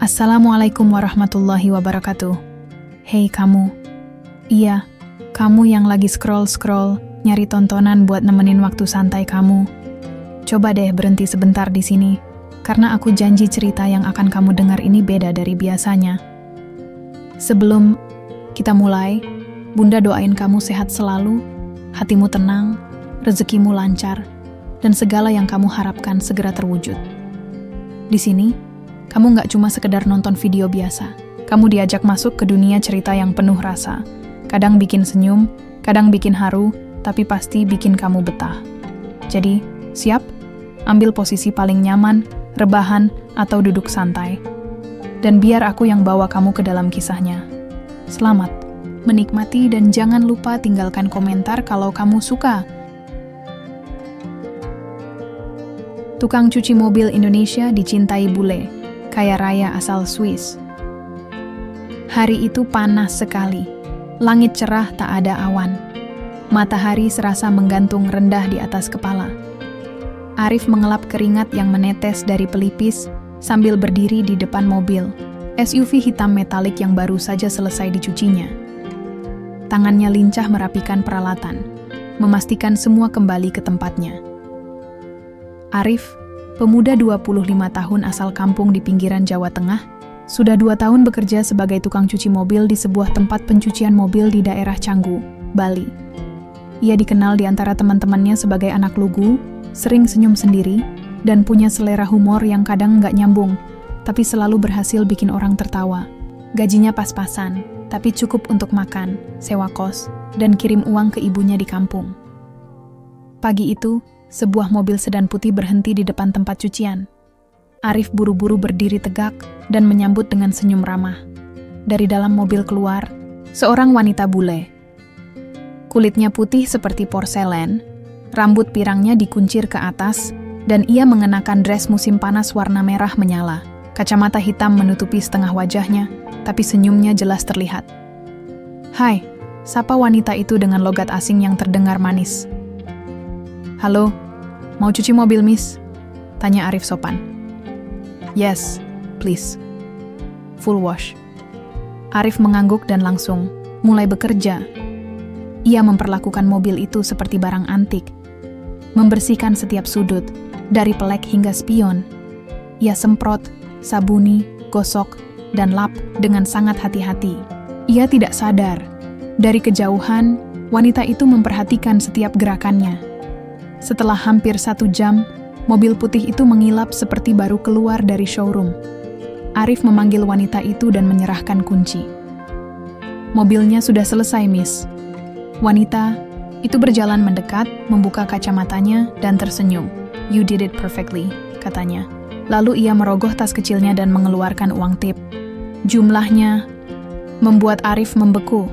Assalamualaikum warahmatullahi wabarakatuh. Hei kamu. Iya, kamu yang lagi scroll-scroll, nyari tontonan buat nemenin waktu santai kamu. Coba deh berhenti sebentar di sini, karena aku janji cerita yang akan kamu dengar ini beda dari biasanya. Sebelum kita mulai, Bunda doain kamu sehat selalu, hatimu tenang, rezekimu lancar, dan segala yang kamu harapkan segera terwujud. Di sini, kamu nggak cuma sekedar nonton video biasa. Kamu diajak masuk ke dunia cerita yang penuh rasa. Kadang bikin senyum, kadang bikin haru, tapi pasti bikin kamu betah. Jadi, siap? Ambil posisi paling nyaman, rebahan, atau duduk santai. Dan biar aku yang bawa kamu ke dalam kisahnya. Selamat menikmati dan jangan lupa tinggalkan komentar kalau kamu suka. Tukang cuci mobil Indonesia dicintai bule, kaya raya asal Swiss. Hari itu panas sekali. Langit cerah tak ada awan. Matahari serasa menggantung rendah di atas kepala. Arif mengelap keringat yang menetes dari pelipis sambil berdiri di depan mobil, SUV hitam metalik yang baru saja selesai dicucinya. Tangannya lincah merapikan peralatan, memastikan semua kembali ke tempatnya. Arif, pemuda 25 tahun asal kampung di pinggiran Jawa Tengah, sudah 2 tahun bekerja sebagai tukang cuci mobil di sebuah tempat pencucian mobil di daerah Canggu, Bali. Ia dikenal di antara teman-temannya sebagai anak lugu, sering senyum sendiri, dan punya selera humor yang kadang nggak nyambung, tapi selalu berhasil bikin orang tertawa. Gajinya pas-pasan, tapi cukup untuk makan, sewa kos, dan kirim uang ke ibunya di kampung. Pagi itu, sebuah mobil sedan putih berhenti di depan tempat cucian. Arif buru-buru berdiri tegak dan menyambut dengan senyum ramah. Dari dalam mobil keluar seorang wanita bule. Kulitnya putih seperti porselen, rambut pirangnya dikuncir ke atas, dan ia mengenakan dress musim panas warna merah menyala. Kacamata hitam menutupi setengah wajahnya, tapi senyumnya jelas terlihat. "Hai," sapa wanita itu dengan logat asing yang terdengar manis. "Halo, mau cuci mobil, Miss?" tanya Arif sopan. "Yes, please. Full wash." Arif mengangguk dan langsung mulai bekerja. Ia memperlakukan mobil itu seperti barang antik. Membersihkan setiap sudut, dari pelek hingga spion. Ia semprot, sabuni, gosok, dan lap dengan sangat hati-hati. Ia tidak sadar. Dari kejauhan, wanita itu memperhatikan setiap gerakannya. Setelah hampir 1 jam, mobil putih itu mengilap seperti baru keluar dari showroom. Arif memanggil wanita itu dan menyerahkan kunci. "Mobilnya sudah selesai, Miss." Wanita itu berjalan mendekat, membuka kacamatanya, dan tersenyum. "You did it perfectly," katanya. Lalu ia merogoh tas kecilnya dan mengeluarkan uang tip. Jumlahnya membuat Arif membeku.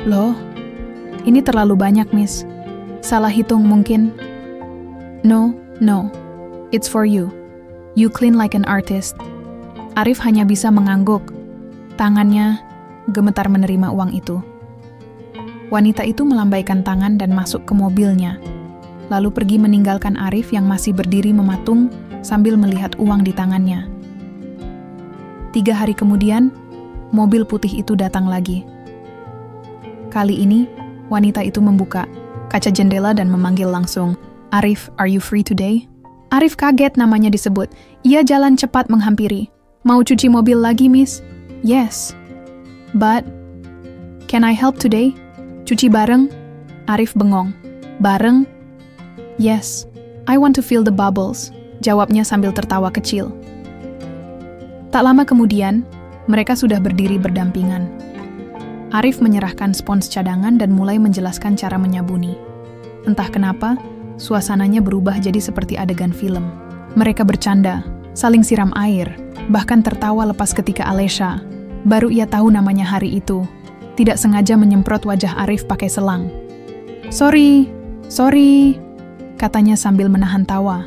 "Loh, ini terlalu banyak, Miss. Salah hitung mungkin." No, it's for you. You clean like an artist." Arif hanya bisa mengangguk. Tangannya gemetar menerima uang itu. Wanita itu melambaikan tangan dan masuk ke mobilnya, lalu pergi meninggalkan Arif yang masih berdiri mematung sambil melihat uang di tangannya. 3 hari kemudian, mobil putih itu datang lagi. Kali ini, wanita itu membuka kaca jendela dan memanggil langsung, "Arif, are you free today?" Arif kaget namanya disebut. Ia jalan cepat menghampiri. "Mau cuci mobil lagi, Miss?" "Yes. But, can I help today?" "Cuci bareng?" Arif bengong. "Bareng?" "Yes. I want to feel the bubbles," jawabnya sambil tertawa kecil. Tak lama kemudian, mereka sudah berdiri berdampingan. Arif menyerahkan spons cadangan dan mulai menjelaskan cara menyabuni. Entah kenapa, suasananya berubah jadi seperti adegan film. Mereka bercanda, saling siram air, bahkan tertawa lepas ketika Alesha, baru ia tahu namanya hari itu, tidak sengaja menyemprot wajah Arif pakai selang. Sorry, katanya sambil menahan tawa.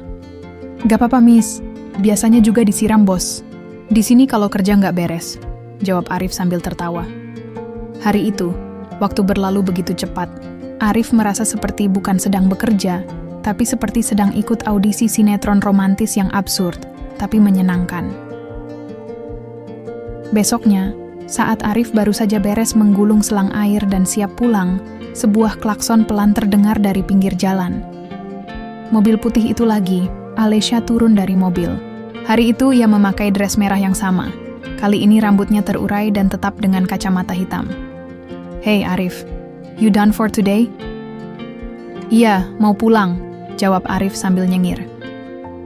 "Gak apa-apa, Miss. Biasanya juga disiram, bos. Di sini kalau kerja nggak beres," jawab Arif sambil tertawa. Hari itu, waktu berlalu begitu cepat. Arif merasa seperti bukan sedang bekerja, tapi seperti sedang ikut audisi sinetron romantis yang absurd, tapi menyenangkan. Besoknya, saat Arif baru saja beres menggulung selang air dan siap pulang, sebuah klakson pelan terdengar dari pinggir jalan. Mobil putih itu lagi, Alesya turun dari mobil. Hari itu ia memakai dress merah yang sama. Kali ini rambutnya terurai dan tetap dengan kacamata hitam. "Hey Arif, you done for today?" "Iya, mau pulang," jawab Arif sambil nyengir.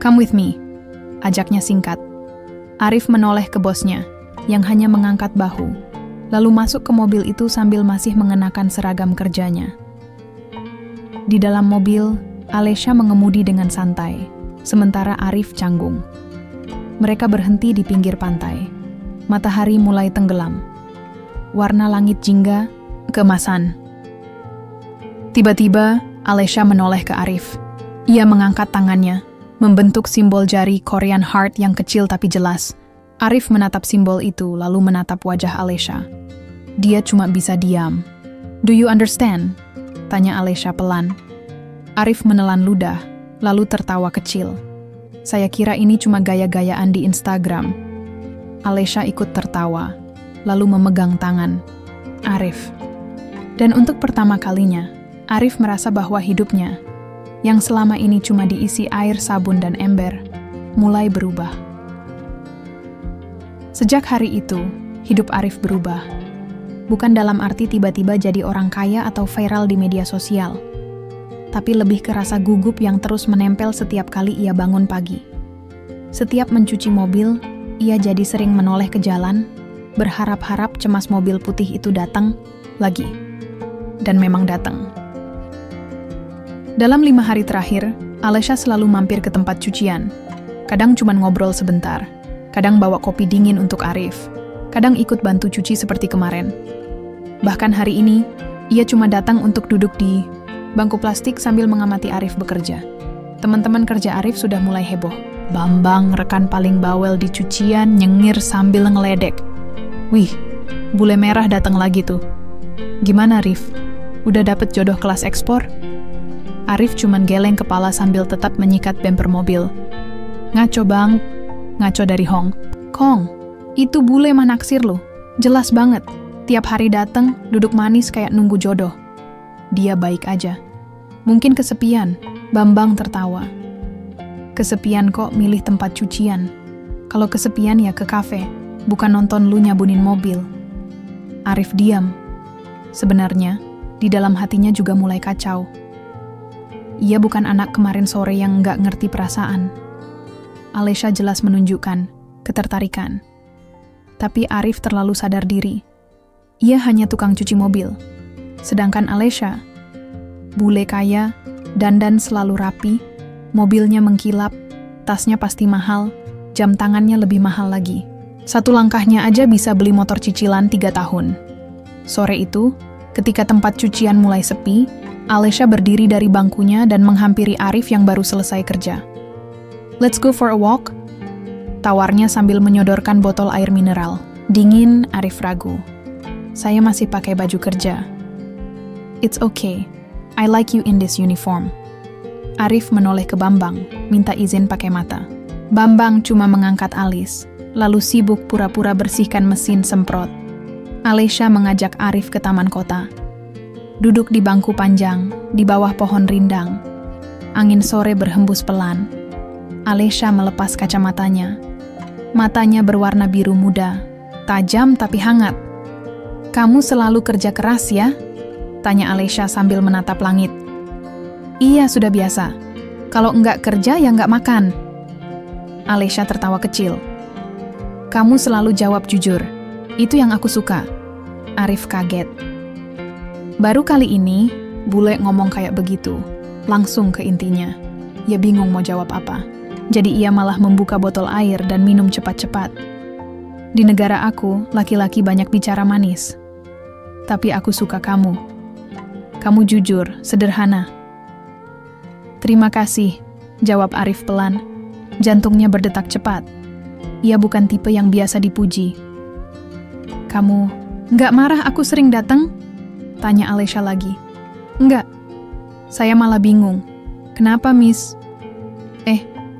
"Come with me," ajaknya singkat. Arif menoleh ke bosnya, yang hanya mengangkat bahu, lalu masuk ke mobil itu sambil masih mengenakan seragam kerjanya. Di dalam mobil, Alesya mengemudi dengan santai, sementara Arif canggung. Mereka berhenti di pinggir pantai. Matahari mulai tenggelam. Warna langit jingga, keemasan. Tiba-tiba, Alesya menoleh ke Arif. Ia mengangkat tangannya, membentuk simbol jari Korean heart yang kecil tapi jelas. Arif menatap simbol itu lalu menatap wajah Alesya. Dia cuma bisa diam. "Do you understand?" tanya Alesya pelan. Arif menelan ludah, lalu tertawa kecil. "Saya kira ini cuma gaya-gayaan di Instagram." Alesya ikut tertawa, lalu memegang tangan Arif. Dan untuk pertama kalinya, Arif merasa bahwa hidupnya, yang selama ini cuma diisi air, sabun, dan ember, mulai berubah. Sejak hari itu, hidup Arif berubah. Bukan dalam arti tiba-tiba jadi orang kaya atau viral di media sosial, tapi lebih ke rasa gugup yang terus menempel setiap kali ia bangun pagi. Setiap mencuci mobil, ia jadi sering menoleh ke jalan, berharap-harap cemas mobil putih itu datang lagi. Dan memang datang. Dalam 5 hari terakhir, Alesya selalu mampir ke tempat cucian. Kadang cuma ngobrol sebentar. Kadang bawa kopi dingin untuk Arif. Kadang ikut bantu cuci seperti kemarin. Bahkan hari ini, ia cuma datang untuk duduk di bangku plastik sambil mengamati Arif bekerja. Teman-teman kerja Arif sudah mulai heboh. Bambang, rekan paling bawel di cucian, nyengir sambil ngeledek. "Wih, bule merah datang lagi tuh. Gimana Arif? Udah dapet jodoh kelas ekspor?" Arif cuman geleng kepala sambil tetap menyikat bemper mobil. "Ngaco bang, ngaco dari Hong Kong. Itu bule mah naksir lo. Jelas banget. Tiap hari dateng, duduk manis kayak nunggu jodoh." "Dia baik aja. Mungkin kesepian." Bambang tertawa. "Kesepian kok milih tempat cucian. Kalau kesepian ya ke kafe, bukan nonton lu nyabunin mobil." Arif diam. Sebenarnya, di dalam hatinya juga mulai kacau. Ia bukan anak kemarin sore yang nggak ngerti perasaan. Alesya jelas menunjukkan ketertarikan. Tapi Arif terlalu sadar diri. Ia hanya tukang cuci mobil. Sedangkan Alesya, bule kaya, dandan selalu rapi, mobilnya mengkilap, tasnya pasti mahal, jam tangannya lebih mahal lagi. Satu langkahnya aja bisa beli motor cicilan 3 tahun. Sore itu, ketika tempat cucian mulai sepi, Alesya berdiri dari bangkunya dan menghampiri Arif yang baru selesai kerja. "Let's go for a walk?" tawarnya sambil menyodorkan botol air mineral. Dingin, Arif ragu. "Saya masih pakai baju kerja." "It's okay. I like you in this uniform." Arif menoleh ke Bambang, minta izin pakai mata. Bambang cuma mengangkat alis, lalu sibuk pura-pura bersihkan mesin semprot. Alesya mengajak Arif ke taman kota. Duduk di bangku panjang, di bawah pohon rindang. Angin sore berhembus pelan. Alesya melepas kacamatanya. Matanya berwarna biru muda, tajam tapi hangat. "Kamu selalu kerja keras ya?" tanya Alesya sambil menatap langit. "Iya, sudah biasa. Kalau enggak kerja ya enggak makan." Alesya tertawa kecil. "Kamu selalu jawab jujur. Itu yang aku suka." Arif kaget. Baru kali ini, bule ngomong kayak begitu, langsung ke intinya. Ia bingung mau jawab apa. Jadi ia malah membuka botol air dan minum cepat-cepat. "Di negara aku, laki-laki banyak bicara manis. Tapi aku suka kamu. Kamu jujur, sederhana." "Terima kasih," jawab Arif pelan. Jantungnya berdetak cepat. Ia bukan tipe yang biasa dipuji. "Kamu nggak marah aku sering datang?" tanya Alesya lagi. "Enggak. Saya malah bingung. Kenapa, Miss?"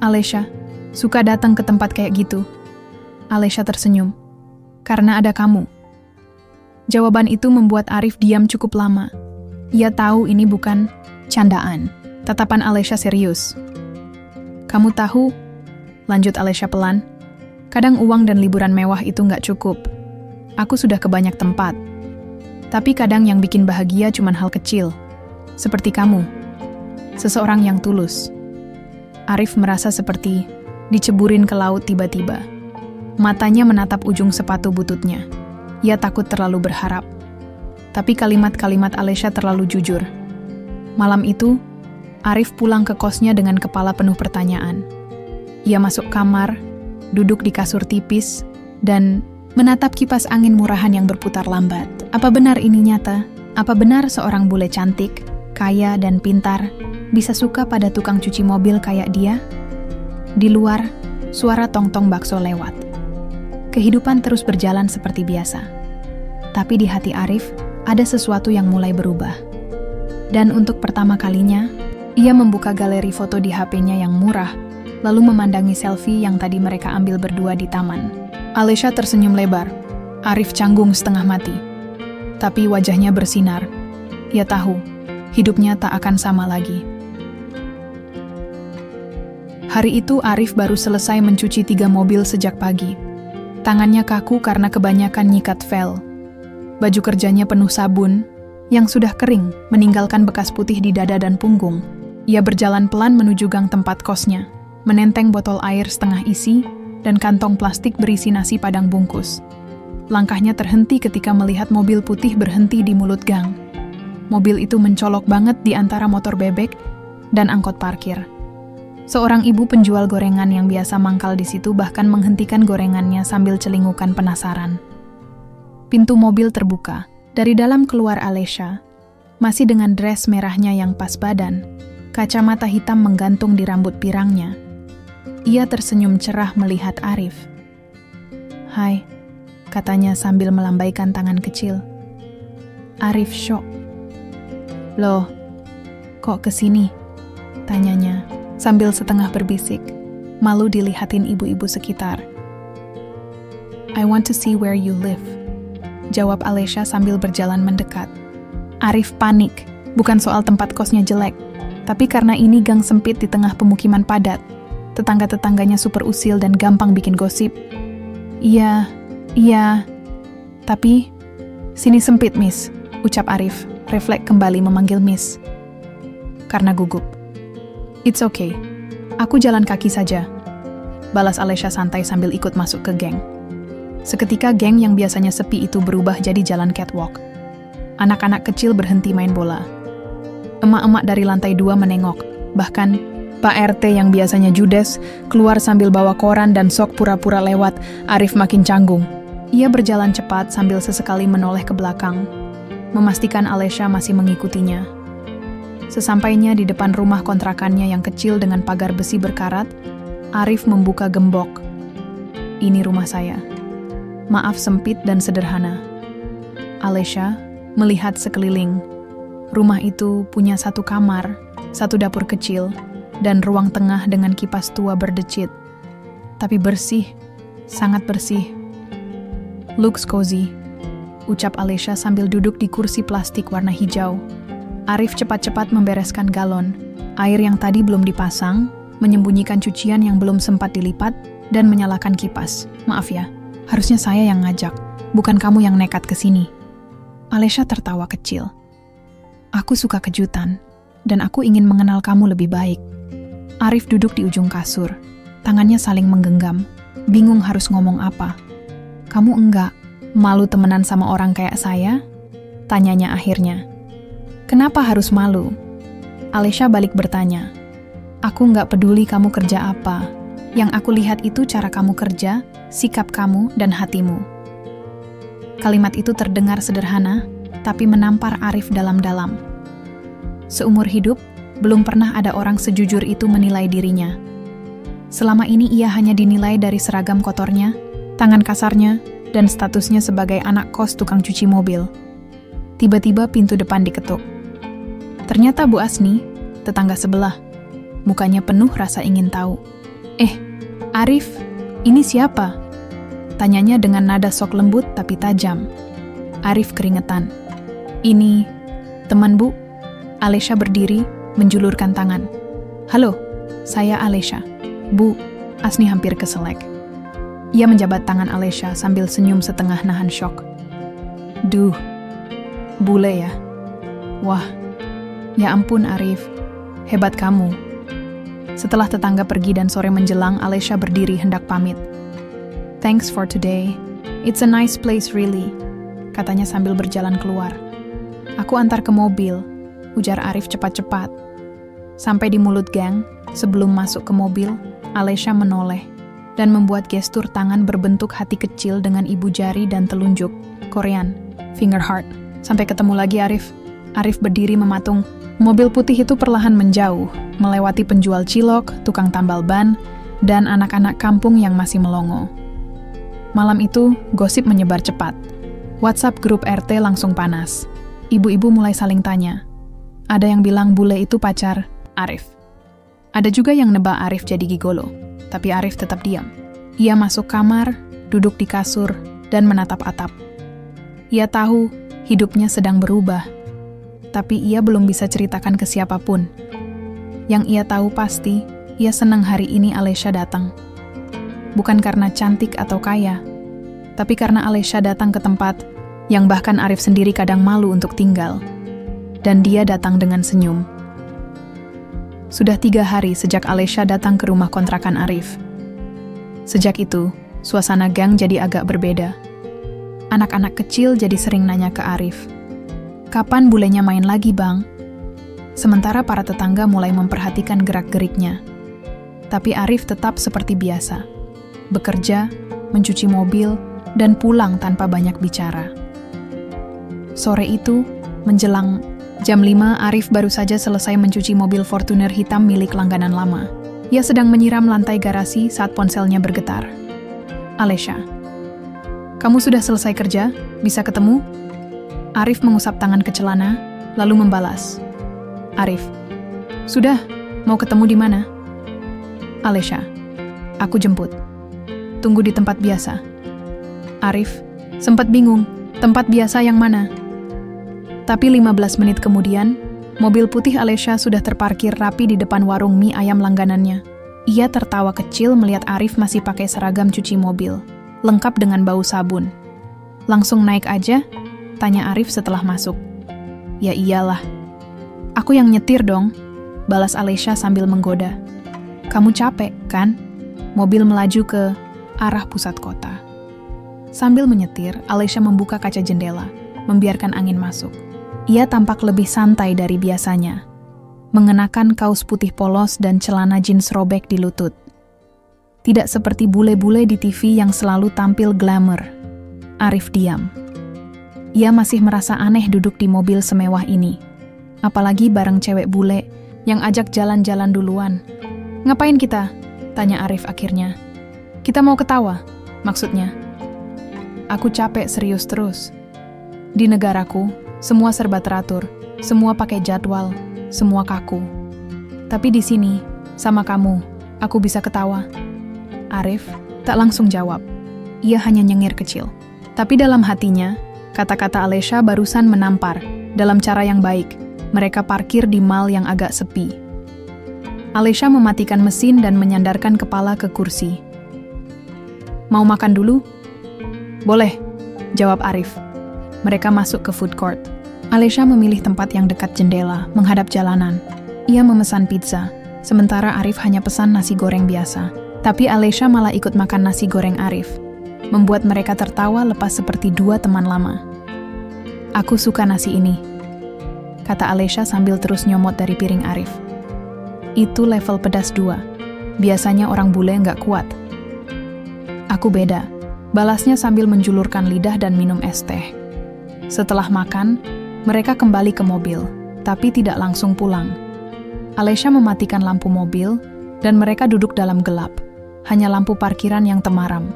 Alesya, suka datang ke tempat kayak gitu." Alesya tersenyum. Karena ada kamu. Jawaban itu membuat Arif diam cukup lama. Ia tahu ini bukan candaan. Tatapan Alesha serius. Kamu tahu, lanjut Alesha pelan, kadang uang dan liburan mewah itu nggak cukup. Aku sudah ke banyak tempat. Tapi kadang yang bikin bahagia cuma hal kecil. Seperti kamu. Seseorang yang tulus. Arif merasa seperti diceburin ke laut tiba-tiba. Matanya menatap ujung sepatu bututnya. Ia takut terlalu berharap. Tapi kalimat-kalimat Alesha terlalu jujur. Malam itu, Arif pulang ke kosnya dengan kepala penuh pertanyaan. Ia masuk kamar, duduk di kasur tipis, dan menatap kipas angin murahan yang berputar lambat. Apa benar ini nyata? Apa benar seorang bule cantik, kaya dan pintar bisa suka pada tukang cuci mobil kayak dia? Di luar, suara tong-tong bakso lewat. Kehidupan terus berjalan seperti biasa. Tapi di hati Arif, ada sesuatu yang mulai berubah. Dan untuk pertama kalinya, ia membuka galeri foto di HP-nya yang murah, lalu memandangi selfie yang tadi mereka ambil berdua di taman. Alesha tersenyum lebar. Arif canggung setengah mati. Tapi wajahnya bersinar. Ia tahu, hidupnya tak akan sama lagi. Hari itu Arif baru selesai mencuci 3 mobil sejak pagi. Tangannya kaku karena kebanyakan nyikat vel. Baju kerjanya penuh sabun, yang sudah kering, meninggalkan bekas putih di dada dan punggung. Ia berjalan pelan menuju gang tempat kosnya, menenteng botol air setengah isi, dan kantong plastik berisi nasi padang bungkus. Langkahnya terhenti ketika melihat mobil putih berhenti di mulut gang. Mobil itu mencolok banget di antara motor bebek dan angkot parkir. Seorang ibu penjual gorengan yang biasa mangkal di situ bahkan menghentikan gorengannya sambil celingukan penasaran. Pintu mobil terbuka. Dari dalam keluar Alesha, masih dengan dress merahnya yang pas badan, kacamata hitam menggantung di rambut pirangnya. Ia tersenyum cerah melihat Arif. "Hai," katanya sambil melambaikan tangan kecil. Arif syok. "Loh, kok kesini?" tanyanya, sambil setengah berbisik, malu dilihatin ibu-ibu sekitar. "I want to see where you live," jawab Alesha sambil berjalan mendekat. Arif panik, bukan soal tempat kosnya jelek, tapi karena ini gang sempit di tengah pemukiman padat. Tetangga-tetangganya super usil dan gampang bikin gosip. Iya, tapi sini sempit, Miss, ucap Arif, refleks kembali memanggil Miss. Karena gugup. "It's okay, aku jalan kaki saja," balas Alesha santai sambil ikut masuk ke geng. Seketika geng yang biasanya sepi itu berubah jadi jalan catwalk. Anak-anak kecil berhenti main bola. Emak-emak dari lantai 2 menengok. Bahkan Pak RT yang biasanya judes keluar sambil bawa koran dan sok pura-pura lewat. Arif makin canggung. Ia berjalan cepat sambil sesekali menoleh ke belakang, memastikan Alesha masih mengikutinya. Sesampainya di depan rumah kontrakannya yang kecil dengan pagar besi berkarat, Arif membuka gembok. "Ini rumah saya. Maaf sempit dan sederhana." Alesha melihat sekeliling. Rumah itu punya 1 kamar, 1 dapur kecil, dan ruang tengah dengan kipas tua berdecit. Tapi bersih, sangat bersih. "Looks cozy," ucap Alesha sambil duduk di kursi plastik warna hijau. Arif cepat-cepat membereskan galon, air yang tadi belum dipasang, menyembunyikan cucian yang belum sempat dilipat, dan menyalakan kipas. "Maaf ya, harusnya saya yang ngajak, bukan kamu yang nekat ke sini." Alesha tertawa kecil. "Aku suka kejutan, dan aku ingin mengenal kamu lebih baik." Arif duduk di ujung kasur, tangannya saling menggenggam, bingung harus ngomong apa. "Kamu enggak malu temenan sama orang kayak saya?" tanyanya akhirnya. "Kenapa harus malu?" Alesha balik bertanya. "Aku enggak peduli kamu kerja apa. Yang aku lihat itu cara kamu kerja, sikap kamu, dan hatimu." Kalimat itu terdengar sederhana, tapi menampar Arif dalam-dalam. Seumur hidup, belum pernah ada orang sejujur itu menilai dirinya. Selama ini ia hanya dinilai dari seragam kotornya, tangan kasarnya, dan statusnya sebagai anak kos tukang cuci mobil. Tiba-tiba pintu depan diketuk. Ternyata Bu Asni, tetangga sebelah. Mukanya penuh rasa ingin tahu. Arif, ini siapa?" Tanyanya dengan nada sok lembut tapi tajam. Arif keringetan. Ini, teman Bu? Alesha berdiri, menjulurkan tangan. Halo, saya Alesha. Bu, Asni hampir keselek. Ia menjabat tangan Alesha sambil senyum setengah nahan syok. Duh, bule ya? Wah, ya ampun Arif, hebat kamu. Setelah tetangga pergi dan sore menjelang, Alesha berdiri hendak pamit. Thanks for today. It's a nice place really, katanya sambil berjalan keluar. Aku antar ke mobil, ujar Arif cepat-cepat. Sampai di mulut gang, sebelum masuk ke mobil, Alesha menoleh dan membuat gestur tangan berbentuk hati kecil dengan ibu jari dan telunjuk, Korean, finger heart. Sampai ketemu lagi Arif. Arif berdiri mematung. Mobil putih itu perlahan menjauh, melewati penjual cilok, tukang tambal ban, dan anak-anak kampung yang masih melongo. Malam itu, gosip menyebar cepat. WhatsApp grup RT langsung panas. Ibu-ibu mulai saling tanya. Ada yang bilang bule itu pacar Arif. Ada juga yang nebak Arif jadi gigolo, tapi Arif tetap diam. Ia masuk kamar, duduk di kasur, dan menatap atap. Ia tahu hidupnya sedang berubah, tapi ia belum bisa ceritakan ke siapapun. Yang ia tahu pasti, ia senang hari ini Alesha datang. Bukan karena cantik atau kaya, tapi karena Alesha datang ke tempat yang bahkan Arif sendiri kadang malu untuk tinggal. Dan dia datang dengan senyum. Sudah 3 hari sejak Alesha datang ke rumah kontrakan Arif. Sejak itu, suasana gang jadi agak berbeda. Anak-anak kecil jadi sering nanya ke Arif, kapan bulenya main lagi bang? Sementara para tetangga mulai memperhatikan gerak-geriknya. Tapi Arif tetap seperti biasa. Bekerja, mencuci mobil, dan pulang tanpa banyak bicara. Sore itu, menjelang jam 5, Arif baru saja selesai mencuci mobil Fortuner hitam milik langganan lama. Ia sedang menyiram lantai garasi saat ponselnya bergetar. Alesha, kamu sudah selesai kerja? Bisa ketemu? Arif mengusap tangan ke celana, lalu membalas. Arif, sudah, mau ketemu di mana? Alesha, aku jemput. Tunggu di tempat biasa. Arif sempat bingung, tempat biasa yang mana? Tapi 15 menit kemudian, mobil putih Alesha sudah terparkir rapi di depan warung mie ayam langganannya. Ia tertawa kecil melihat Arif masih pakai seragam cuci mobil, lengkap dengan bau sabun. Langsung naik aja? Tanya Arif setelah masuk. Ya iyalah. Aku yang nyetir dong, balas Alesha sambil menggoda. Kamu capek, kan? Mobil melaju ke arah pusat kota. Sambil menyetir, Alesha membuka kaca jendela, membiarkan angin masuk. Ia tampak lebih santai dari biasanya, mengenakan kaos putih polos dan celana jeans robek di lutut. Tidak seperti bule-bule di TV yang selalu tampil glamour. Arif diam. Ia masih merasa aneh duduk di mobil semewah ini. Apalagi bareng cewek bule yang ajak jalan-jalan duluan. Ngapain kita? Tanya Arif akhirnya. Kita mau ketawa, maksudnya. Aku capek serius terus. Di negaraku, semua serba teratur, semua pakai jadwal, semua kaku. Tapi di sini, sama kamu, aku bisa ketawa. Arif tak langsung jawab. Ia hanya nyengir kecil. Tapi dalam hatinya, kata-kata Alesha barusan menampar, dalam cara yang baik. Mereka parkir di mal yang agak sepi. Alesha mematikan mesin dan menyandarkan kepala ke kursi. Mau makan dulu? Boleh, jawab Arif. Mereka masuk ke food court. Alesha memilih tempat yang dekat jendela, menghadap jalanan. Ia memesan pizza, sementara Arif hanya pesan nasi goreng biasa. Tapi Alesha malah ikut makan nasi goreng Arif, membuat mereka tertawa lepas seperti dua teman lama. Aku suka nasi ini, kata Alesha sambil terus nyomot dari piring Arif. Itu level pedas 2. Biasanya orang bule nggak kuat. Aku beda, balasnya sambil menjulurkan lidah dan minum es teh. Setelah makan, mereka kembali ke mobil, tapi tidak langsung pulang. Alesha mematikan lampu mobil, dan mereka duduk dalam gelap. Hanya lampu parkiran yang temaram.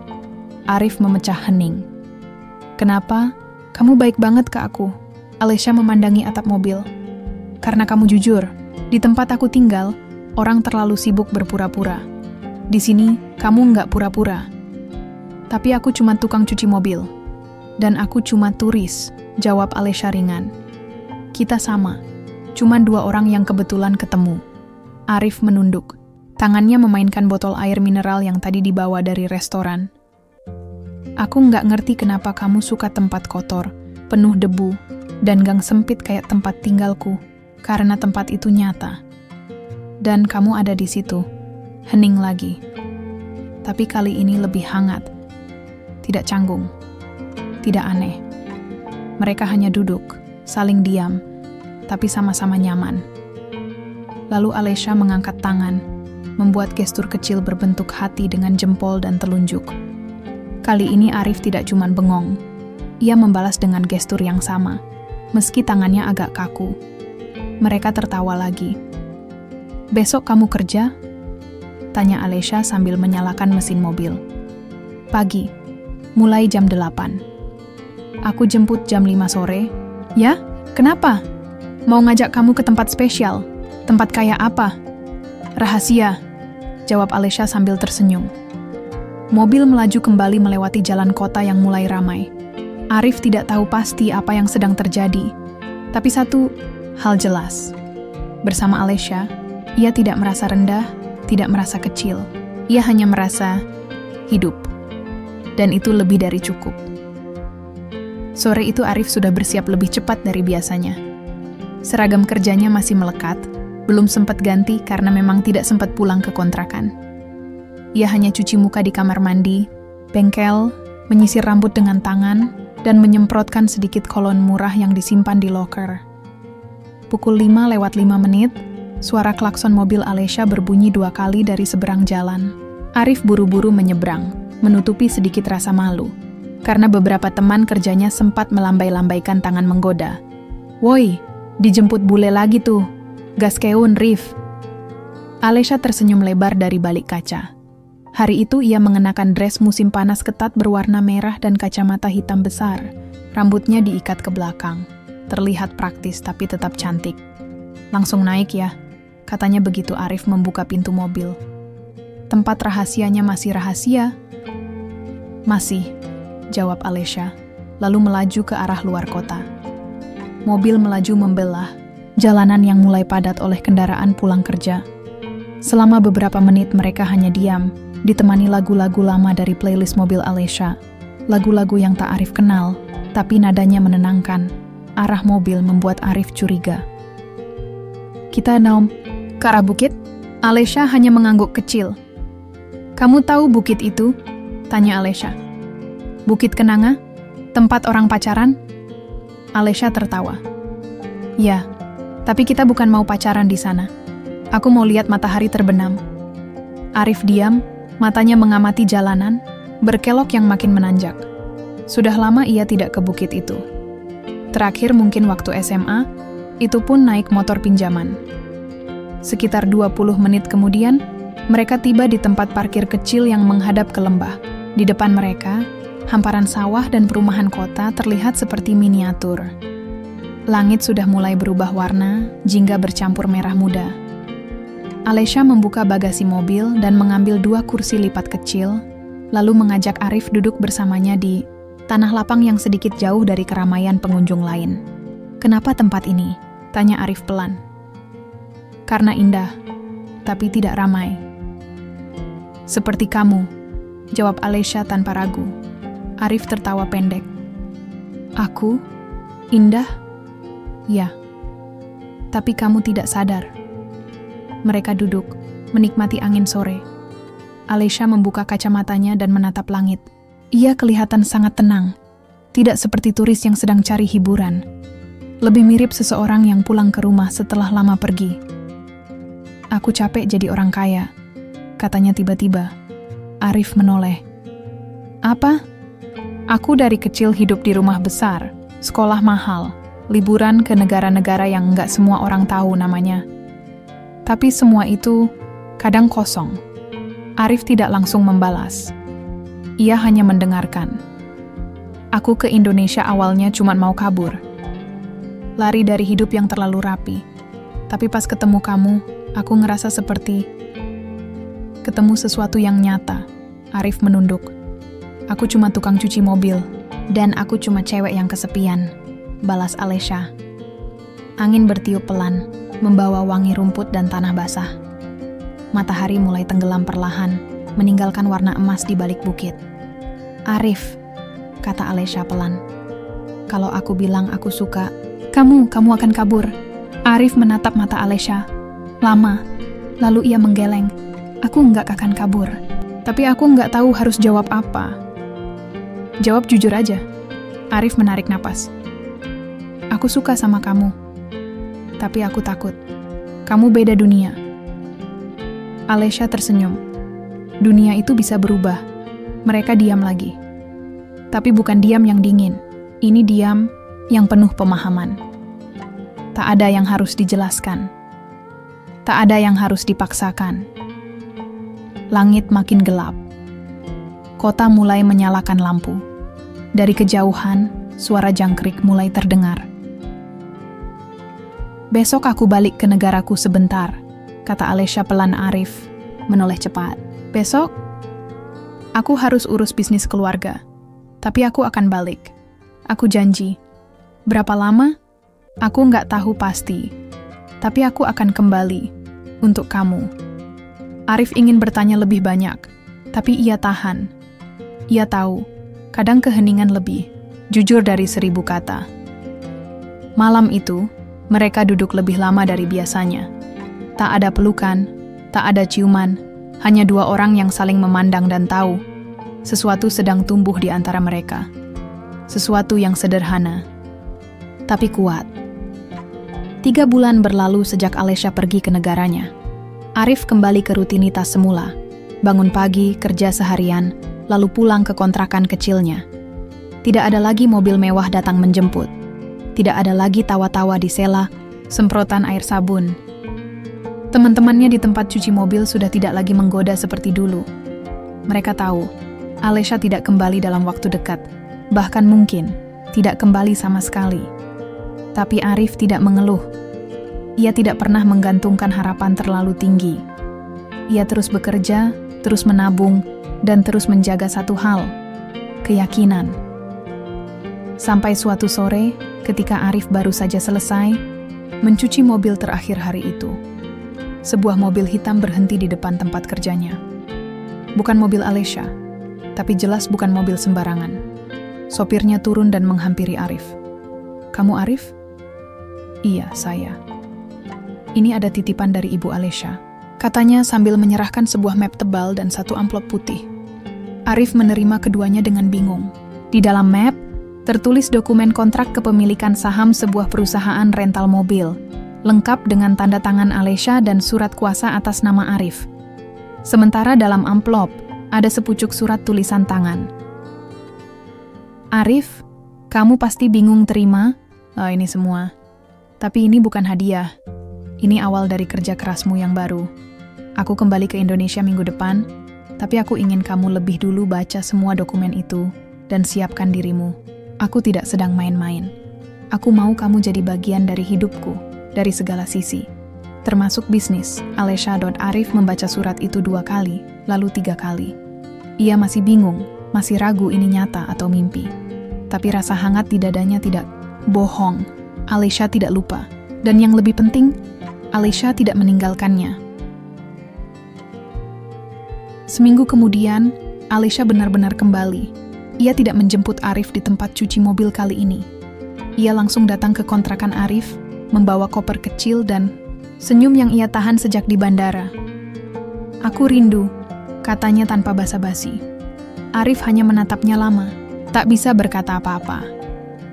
Arif memecah hening. Kenapa? Kamu baik banget ke aku. Alesha memandangi atap mobil. Karena kamu jujur, di tempat aku tinggal, orang terlalu sibuk berpura-pura. Di sini, kamu nggak pura-pura. Tapi aku cuma tukang cuci mobil. Dan aku cuma turis, jawab Alesha ringan. Kita sama, cuma 2 orang yang kebetulan ketemu. Arif menunduk. Tangannya memainkan botol air mineral yang tadi dibawa dari restoran. Aku nggak ngerti kenapa kamu suka tempat kotor, penuh debu, dan gang sempit kayak tempat tinggalku, karena tempat itu nyata. Dan kamu ada di situ, hening lagi. Tapi kali ini lebih hangat. Tidak canggung, tidak aneh. Mereka hanya duduk, saling diam, tapi sama-sama nyaman. Lalu Alesha mengangkat tangan, membuat gestur kecil berbentuk hati dengan jempol dan telunjuk. Kali ini Arif tidak cuma bengong. Ia membalas dengan gestur yang sama, meski tangannya agak kaku. Mereka tertawa lagi. Besok kamu kerja? Tanya Alesha sambil menyalakan mesin mobil. Pagi, mulai jam 8. Aku jemput jam 5 sore. Ya? Kenapa? Mau ngajak kamu ke tempat spesial? Tempat kayak apa? Rahasia, jawab Alesha sambil tersenyum. Mobil melaju kembali melewati jalan kota yang mulai ramai. Arif tidak tahu pasti apa yang sedang terjadi. Tapi satu hal jelas. Bersama Alesha, ia tidak merasa rendah, tidak merasa kecil. Ia hanya merasa hidup. Dan itu lebih dari cukup. Sore itu Arif sudah bersiap lebih cepat dari biasanya. Seragam kerjanya masih melekat, belum sempat ganti karena memang tidak sempat pulang ke kontrakan. Ia hanya cuci muka di kamar mandi, bengkel, menyisir rambut dengan tangan, dan menyemprotkan sedikit kolon murah yang disimpan di loker. Pukul 5:05, suara klakson mobil Alesha berbunyi 2 kali dari seberang jalan. Arif buru-buru menyeberang, menutupi sedikit rasa malu, karena beberapa teman kerjanya sempat melambai-lambaikan tangan menggoda. Woi, dijemput bule lagi tuh. Gas keun, Rif. Alesha tersenyum lebar dari balik kaca. Hari itu ia mengenakan dress musim panas ketat berwarna merah dan kacamata hitam besar. Rambutnya diikat ke belakang. Terlihat praktis tapi tetap cantik. Langsung naik ya, katanya begitu Arif membuka pintu mobil. Tempat rahasianya masih rahasia? Masih, jawab Alesha, lalu melaju ke arah luar kota. Mobil melaju membelah, jalanan yang mulai padat oleh kendaraan pulang kerja. Selama beberapa menit mereka hanya diam, ditemani lagu-lagu lama dari playlist mobil Alesha. Lagu-lagu yang tak Arif kenal, tapi nadanya menenangkan. Arah mobil membuat Arif curiga. Kita naum ke arah bukit? Alesha hanya mengangguk kecil. Kamu tahu bukit itu? Tanya Alesha. Bukit Kenanga? Tempat orang pacaran? Alesha tertawa. Ya, tapi kita bukan mau pacaran di sana. Aku mau lihat matahari terbenam. Arif diam, matanya mengamati jalanan, berkelok yang makin menanjak. Sudah lama ia tidak ke bukit itu. Terakhir mungkin waktu SMA, itu pun naik motor pinjaman. Sekitar 20 menit kemudian, mereka tiba di tempat parkir kecil yang menghadap ke lembah. Di depan mereka, hamparan sawah dan perumahan kota terlihat seperti miniatur. Langit sudah mulai berubah warna, jingga bercampur merah muda. Alesha membuka bagasi mobil dan mengambil 2 kursi lipat kecil, lalu mengajak Arif duduk bersamanya di tanah lapang yang sedikit jauh dari keramaian pengunjung lain. Kenapa tempat ini? Tanya Arif pelan. Karena indah, tapi tidak ramai. Seperti kamu, jawab Alesha tanpa ragu. Arif tertawa pendek. Aku? Indah? Ya. Tapi kamu tidak sadar. Mereka duduk, menikmati angin sore. Alesha membuka kacamatanya dan menatap langit. Ia kelihatan sangat tenang, tidak seperti turis yang sedang cari hiburan. Lebih mirip seseorang yang pulang ke rumah setelah lama pergi. Aku capek jadi orang kaya, katanya tiba-tiba. Arif menoleh. Apa? Aku dari kecil hidup di rumah besar, sekolah mahal, liburan ke negara-negara yang nggak semua orang tahu namanya. Tapi semua itu kadang kosong. Arif tidak langsung membalas. Ia hanya mendengarkan. Aku ke Indonesia awalnya cuma mau kabur. Lari dari hidup yang terlalu rapi. Tapi pas ketemu kamu, aku ngerasa seperti ketemu sesuatu yang nyata. Arif menunduk. Aku cuma tukang cuci mobil, dan aku cuma cewek yang kesepian, balas Alesha. Angin bertiup pelan, membawa wangi rumput dan tanah basah. Matahari mulai tenggelam perlahan, meninggalkan warna emas di balik bukit. Arif, kata Alesha pelan. Kalau aku bilang aku suka, kamu akan kabur. Arif menatap mata Alesha. Lama, lalu ia menggeleng. Aku nggak akan kabur. Tapi aku nggak tahu harus jawab apa. Jawab jujur aja. Arif menarik napas. Aku suka sama kamu. Tapi aku takut. Kamu beda dunia. Alesha tersenyum. Dunia itu bisa berubah. Mereka diam lagi. Tapi bukan diam yang dingin. Ini diam yang penuh pemahaman. Tak ada yang harus dijelaskan. Tak ada yang harus dipaksakan. Langit makin gelap. Kota mulai menyalakan lampu. Dari kejauhan, suara jangkrik mulai terdengar. Besok aku balik ke negaraku sebentar, kata Alesha pelan. Arif menoleh cepat. Besok? Aku harus urus bisnis keluarga. Tapi aku akan balik. Aku janji. Berapa lama? Aku nggak tahu pasti. Tapi aku akan kembali. Untuk kamu. Arif ingin bertanya lebih banyak. Tapi ia tahan. Ia tahu, kadang keheningan lebih jujur dari 1000 kata. Malam itu, mereka duduk lebih lama dari biasanya. Tak ada pelukan, tak ada ciuman, hanya dua orang yang saling memandang dan tahu sesuatu sedang tumbuh di antara mereka. Sesuatu yang sederhana, tapi kuat. 3 bulan berlalu sejak Alesha pergi ke negaranya. Arif kembali ke rutinitas semula. Bangun pagi, kerja seharian, lalu pulang ke kontrakan kecilnya. Tidak ada lagi mobil mewah datang menjemput. Tidak ada lagi tawa-tawa di sela, semprotan air sabun. Teman-temannya di tempat cuci mobil sudah tidak lagi menggoda seperti dulu. Mereka tahu, Alesha tidak kembali dalam waktu dekat. Bahkan mungkin, tidak kembali sama sekali. Tapi Arif tidak mengeluh. Ia tidak pernah menggantungkan harapan terlalu tinggi. Ia terus bekerja, terus menabung, dan terus menjaga satu hal, keyakinan. Sampai suatu sore, ketika Arif baru saja selesai mencuci mobil terakhir hari itu. Sebuah mobil hitam berhenti di depan tempat kerjanya. Bukan mobil Alesha, tapi jelas bukan mobil sembarangan. Sopirnya turun dan menghampiri Arif. Kamu Arif? Iya, saya. Ini ada titipan dari Ibu Alesha, katanya sambil menyerahkan sebuah map tebal dan satu amplop putih. Arif menerima keduanya dengan bingung. Di dalam map, tertulis dokumen kontrak kepemilikan saham sebuah perusahaan rental mobil, lengkap dengan tanda tangan Alesha dan surat kuasa atas nama Arif. Sementara dalam amplop, ada sepucuk surat tulisan tangan. Arif, kamu pasti bingung terima ini semua. Tapi ini bukan hadiah. Ini awal dari kerja kerasmu yang baru. Aku kembali ke Indonesia minggu depan, tapi aku ingin kamu lebih dulu baca semua dokumen itu dan siapkan dirimu. Aku tidak sedang main-main. Aku mau kamu jadi bagian dari hidupku, dari segala sisi. Termasuk bisnis. Alesha.Arif membaca surat itu 2 kali, lalu 3 kali. Ia masih bingung, masih ragu ini nyata atau mimpi. Tapi rasa hangat di dadanya tidak bohong. Alesha tidak lupa. Dan yang lebih penting, Alesha tidak meninggalkannya. Seminggu kemudian, Alesha benar-benar kembali. Ia tidak menjemput Arif di tempat cuci mobil kali ini. Ia langsung datang ke kontrakan Arif, membawa koper kecil dan senyum yang ia tahan sejak di bandara. Aku rindu, katanya tanpa basa-basi. Arif hanya menatapnya lama, tak bisa berkata apa-apa.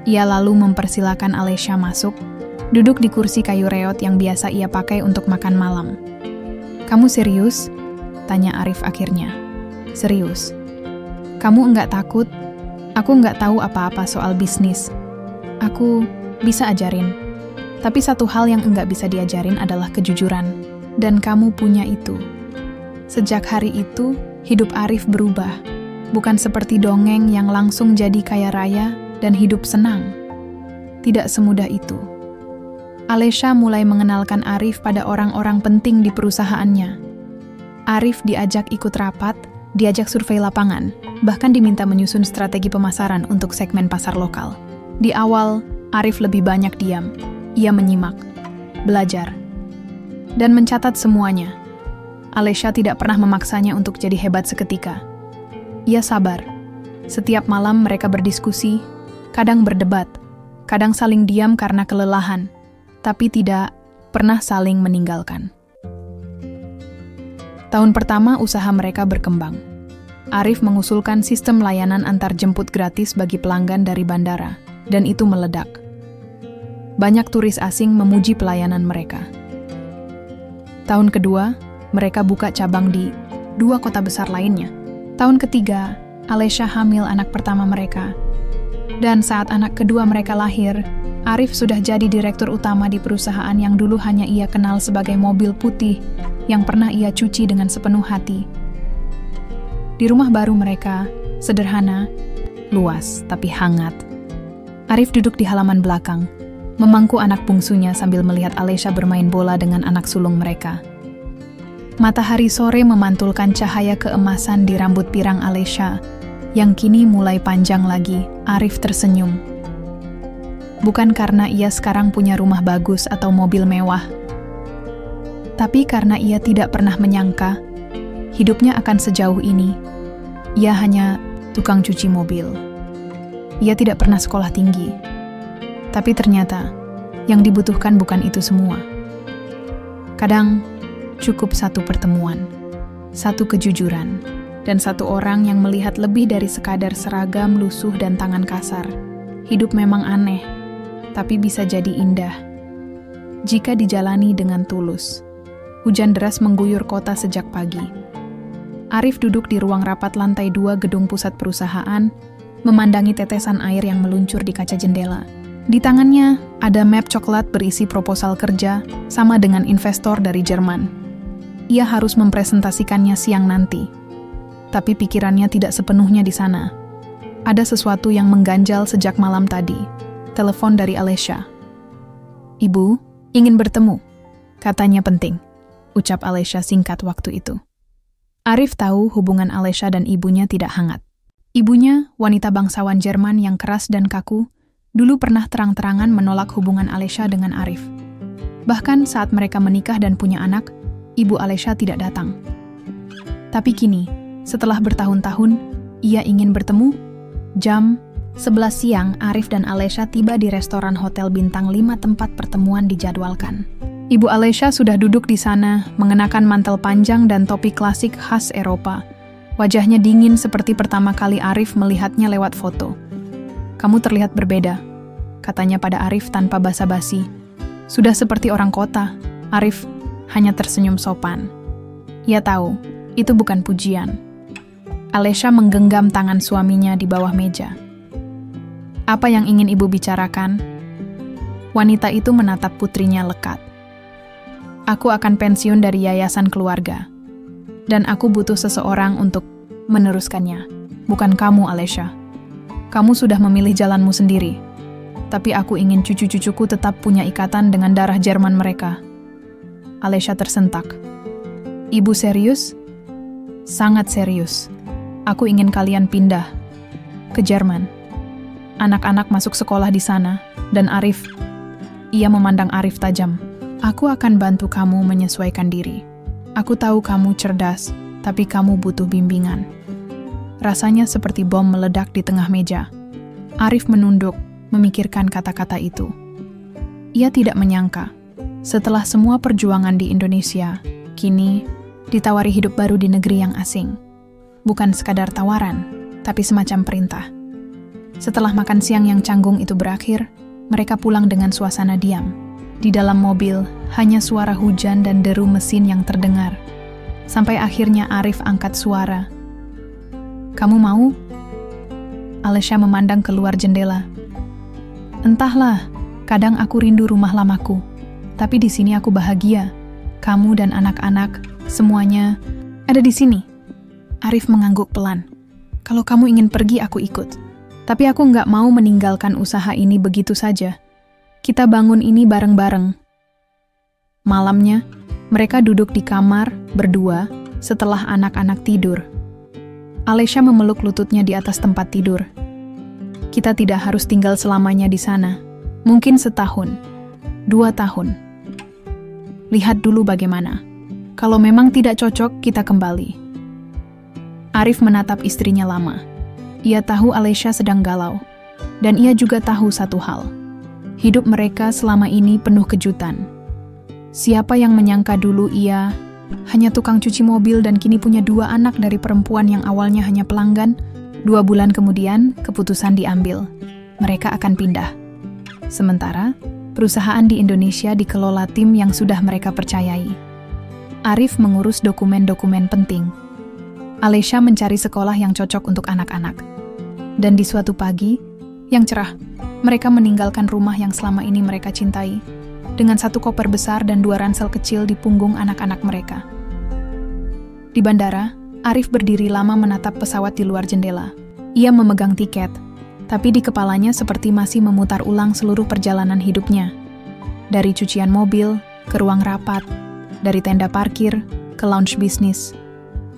Ia lalu mempersilakan Alesha masuk, duduk di kursi kayu reot yang biasa ia pakai untuk makan malam. Kamu serius? Tanya Arif akhirnya. Serius. Kamu enggak takut? Aku enggak tahu apa-apa soal bisnis. Aku bisa ajarin. Tapi satu hal yang enggak bisa diajarin adalah kejujuran. Dan kamu punya itu. Sejak hari itu, hidup Arif berubah. Bukan seperti dongeng yang langsung jadi kaya raya dan hidup senang. Tidak semudah itu. Alesha mulai mengenalkan Arif pada orang-orang penting di perusahaannya. Arif diajak ikut rapat, diajak survei lapangan, bahkan diminta menyusun strategi pemasaran untuk segmen pasar lokal. Di awal, Arif lebih banyak diam. Ia menyimak, belajar, dan mencatat semuanya. Alesya tidak pernah memaksanya untuk jadi hebat seketika. Ia sabar. Setiap malam mereka berdiskusi, kadang berdebat, kadang saling diam karena kelelahan, tapi tidak pernah saling meninggalkan. Tahun pertama usaha mereka berkembang. Arif mengusulkan sistem layanan antar jemput gratis bagi pelanggan dari bandara, dan itu meledak. Banyak turis asing memuji pelayanan mereka. Tahun kedua, mereka buka cabang di 2 kota besar lainnya. Tahun ketiga, Alesya hamil anak pertama mereka. Dan saat anak kedua mereka lahir, Arif sudah jadi direktur utama di perusahaan yang dulu hanya ia kenal sebagai mobil putih yang pernah ia cuci dengan sepenuh hati. Di rumah baru mereka, sederhana, luas tapi hangat. Arif duduk di halaman belakang, memangku anak bungsunya sambil melihat Alesya bermain bola dengan anak sulung mereka. Matahari sore memantulkan cahaya keemasan di rambut pirang Alesya, yang kini mulai panjang lagi. Arif tersenyum. Bukan karena ia sekarang punya rumah bagus atau mobil mewah, tapi karena ia tidak pernah menyangka hidupnya akan sejauh ini. Ia hanya tukang cuci mobil. Ia tidak pernah sekolah tinggi. Tapi ternyata yang dibutuhkan bukan itu semua. Kadang cukup satu pertemuan, satu kejujuran, dan satu orang yang melihat lebih dari sekadar seragam, lusuh, dan tangan kasar. Hidup memang aneh, tapi bisa jadi indah jika dijalani dengan tulus. Hujan deras mengguyur kota sejak pagi. Arif duduk di ruang rapat lantai 2 gedung pusat perusahaan, memandangi tetesan air yang meluncur di kaca jendela. Di tangannya ada map coklat berisi proposal kerja sama dengan investor dari Jerman. Ia harus mempresentasikannya siang nanti. Tapi pikirannya tidak sepenuhnya di sana. Ada sesuatu yang mengganjal sejak malam tadi. Telepon dari Alesya. "Ibu, ingin bertemu," katanya penting. Ucap Alesya singkat waktu itu. Arif tahu hubungan Alesya dan ibunya tidak hangat. Ibunya, wanita bangsawan Jerman yang keras dan kaku, dulu pernah terang-terangan menolak hubungan Alesya dengan Arif. Bahkan saat mereka menikah dan punya anak, ibu Alesya tidak datang. Tapi kini, setelah bertahun-tahun, ia ingin bertemu. Jam 11 siang, Arif dan Alesya tiba di restoran hotel bintang 5 tempat pertemuan dijadwalkan. Ibu Alesya sudah duduk di sana, mengenakan mantel panjang dan topi klasik khas Eropa. Wajahnya dingin seperti pertama kali Arif melihatnya lewat foto. "Kamu terlihat berbeda," katanya pada Arif tanpa basa-basi. Sudah seperti orang kota, Arif hanya tersenyum sopan. Ia tahu, itu bukan pujian. Alesya menggenggam tangan suaminya di bawah meja. "Apa yang ingin ibu bicarakan?" Wanita itu menatap putrinya lekat. "Aku akan pensiun dari yayasan keluarga. Dan aku butuh seseorang untuk meneruskannya. Bukan kamu, Alesya. Kamu sudah memilih jalanmu sendiri. Tapi aku ingin cucu-cucuku tetap punya ikatan dengan darah Jerman mereka." Alesya tersentak. "Ibu serius?" "Sangat serius. Aku ingin kalian pindah ke Jerman. Anak-anak masuk sekolah di sana, dan Arif..." Ia memandang Arif tajam. "Aku akan bantu kamu menyesuaikan diri. Aku tahu kamu cerdas, tapi kamu butuh bimbingan." Rasanya seperti bom meledak di tengah meja. Arif menunduk, memikirkan kata-kata itu. Ia tidak menyangka, setelah semua perjuangan di Indonesia, kini ditawari hidup baru di negeri yang asing. Bukan sekadar tawaran, tapi semacam perintah. Setelah makan siang yang canggung itu berakhir, mereka pulang dengan suasana diam. Di dalam mobil, hanya suara hujan dan deru mesin yang terdengar. Sampai akhirnya Arif angkat suara. "Kamu mau?" Alesya memandang keluar jendela. "Entahlah, kadang aku rindu rumah lamaku. Tapi di sini aku bahagia. Kamu dan anak-anak, semuanya ada di sini." Arif mengangguk pelan. "Kalau kamu ingin pergi, aku ikut. Tapi aku nggak mau meninggalkan usaha ini begitu saja. Kita bangun ini bareng-bareng." Malamnya, mereka duduk di kamar berdua setelah anak-anak tidur. Alesha memeluk lututnya di atas tempat tidur. Kita tidak harus tinggal selamanya di sana. Mungkin setahun, 2 tahun. Lihat dulu bagaimana. Kalau memang tidak cocok, kita kembali. Arif menatap istrinya lama. Ia tahu Alesha sedang galau. Dan ia juga tahu satu hal. Hidup mereka selama ini penuh kejutan. Siapa yang menyangka dulu ia hanya tukang cuci mobil dan kini punya 2 anak dari perempuan yang awalnya hanya pelanggan. 2 bulan kemudian, keputusan diambil. Mereka akan pindah. Sementara, perusahaan di Indonesia dikelola tim yang sudah mereka percayai. Arif mengurus dokumen-dokumen penting. Alesha mencari sekolah yang cocok untuk anak-anak. Dan di suatu pagi yang cerah, mereka meninggalkan rumah yang selama ini mereka cintai, dengan 1 koper besar dan 2 ransel kecil di punggung anak-anak mereka. Di bandara, Arif berdiri lama menatap pesawat di luar jendela. Ia memegang tiket, tapi di kepalanya seperti masih memutar ulang seluruh perjalanan hidupnya. Dari cucian mobil, ke ruang rapat, dari tenda parkir, ke lounge bisnis.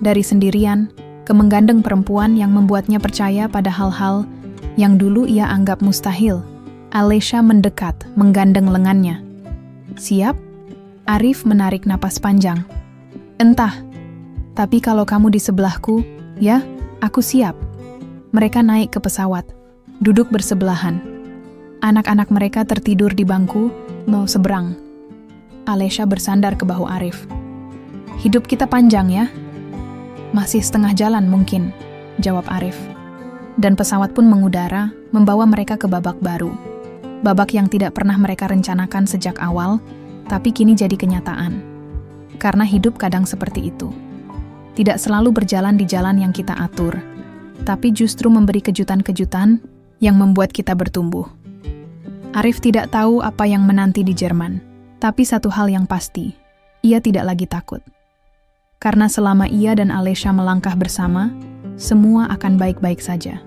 Dari sendirian, ke menggandeng perempuan yang membuatnya percaya pada hal-hal yang dulu ia anggap mustahil. Alesha mendekat, menggandeng lengannya. Siap? Arif menarik napas panjang. Entah, tapi kalau kamu di sebelahku, ya, aku siap. Mereka naik ke pesawat, duduk bersebelahan. Anak-anak mereka tertidur di bangku, mau seberang. Alesha bersandar ke bahu Arif. Hidup kita panjang ya? Masih setengah jalan mungkin, jawab Arif. Dan pesawat pun mengudara, membawa mereka ke babak baru. Babak yang tidak pernah mereka rencanakan sejak awal, tapi kini jadi kenyataan. Karena hidup kadang seperti itu. Tidak selalu berjalan di jalan yang kita atur, tapi justru memberi kejutan-kejutan yang membuat kita bertumbuh. Arif tidak tahu apa yang menanti di Jerman, tapi satu hal yang pasti, ia tidak lagi takut. Karena selama ia dan Alesha melangkah bersama, semua akan baik-baik saja.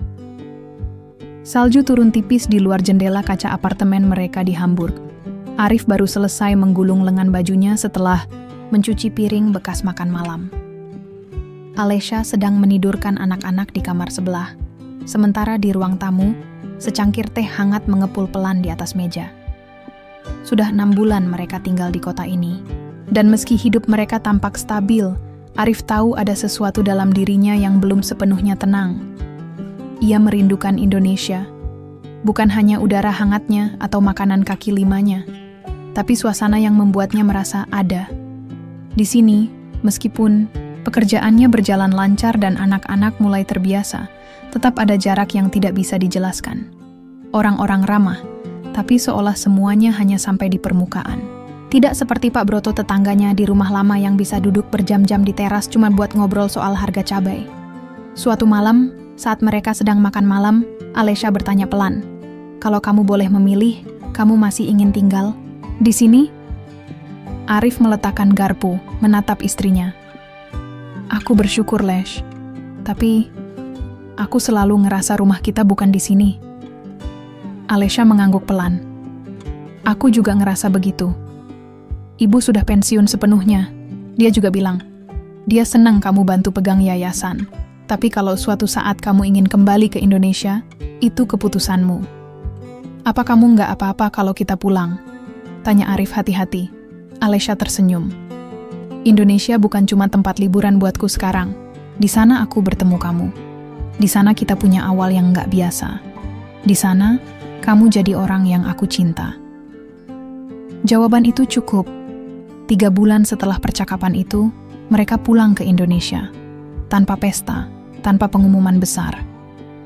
Salju turun tipis di luar jendela kaca apartemen mereka di Hamburg. Arif baru selesai menggulung lengan bajunya setelah mencuci piring bekas makan malam. Alesha sedang menidurkan anak-anak di kamar sebelah. Sementara di ruang tamu, secangkir teh hangat mengepul pelan di atas meja. Sudah 6 bulan mereka tinggal di kota ini. Dan meski hidup mereka tampak stabil, Arif tahu ada sesuatu dalam dirinya yang belum sepenuhnya tenang. Ia merindukan Indonesia. Bukan hanya udara hangatnya atau makanan kaki limanya, tapi suasana yang membuatnya merasa ada. Di sini, meskipun pekerjaannya berjalan lancar dan anak-anak mulai terbiasa, tetap ada jarak yang tidak bisa dijelaskan. Orang-orang ramah, tapi seolah semuanya hanya sampai di permukaan. Tidak seperti Pak Broto tetangganya di rumah lama yang bisa duduk berjam-jam di teras cuma buat ngobrol soal harga cabai. Suatu malam, saat mereka sedang makan malam, Alesha bertanya pelan, "Kalau kamu boleh memilih, kamu masih ingin tinggal di sini?" Arif meletakkan garpu, menatap istrinya. "Aku bersyukur, Lesh. Tapi aku selalu ngerasa rumah kita bukan di sini." Alesha mengangguk pelan. "Aku juga ngerasa begitu. Ibu sudah pensiun sepenuhnya." Dia juga bilang, "Dia senang kamu bantu pegang yayasan. Tapi kalau suatu saat kamu ingin kembali ke Indonesia, itu keputusanmu." "Apa kamu nggak apa-apa kalau kita pulang?" tanya Arif hati-hati. Alesha tersenyum. "Indonesia bukan cuma tempat liburan buatku sekarang. Di sana aku bertemu kamu. Di sana kita punya awal yang nggak biasa. Di sana, kamu jadi orang yang aku cinta." Jawaban itu cukup. 3 bulan setelah percakapan itu, mereka pulang ke Indonesia. Tanpa pesta, tanpa pengumuman besar.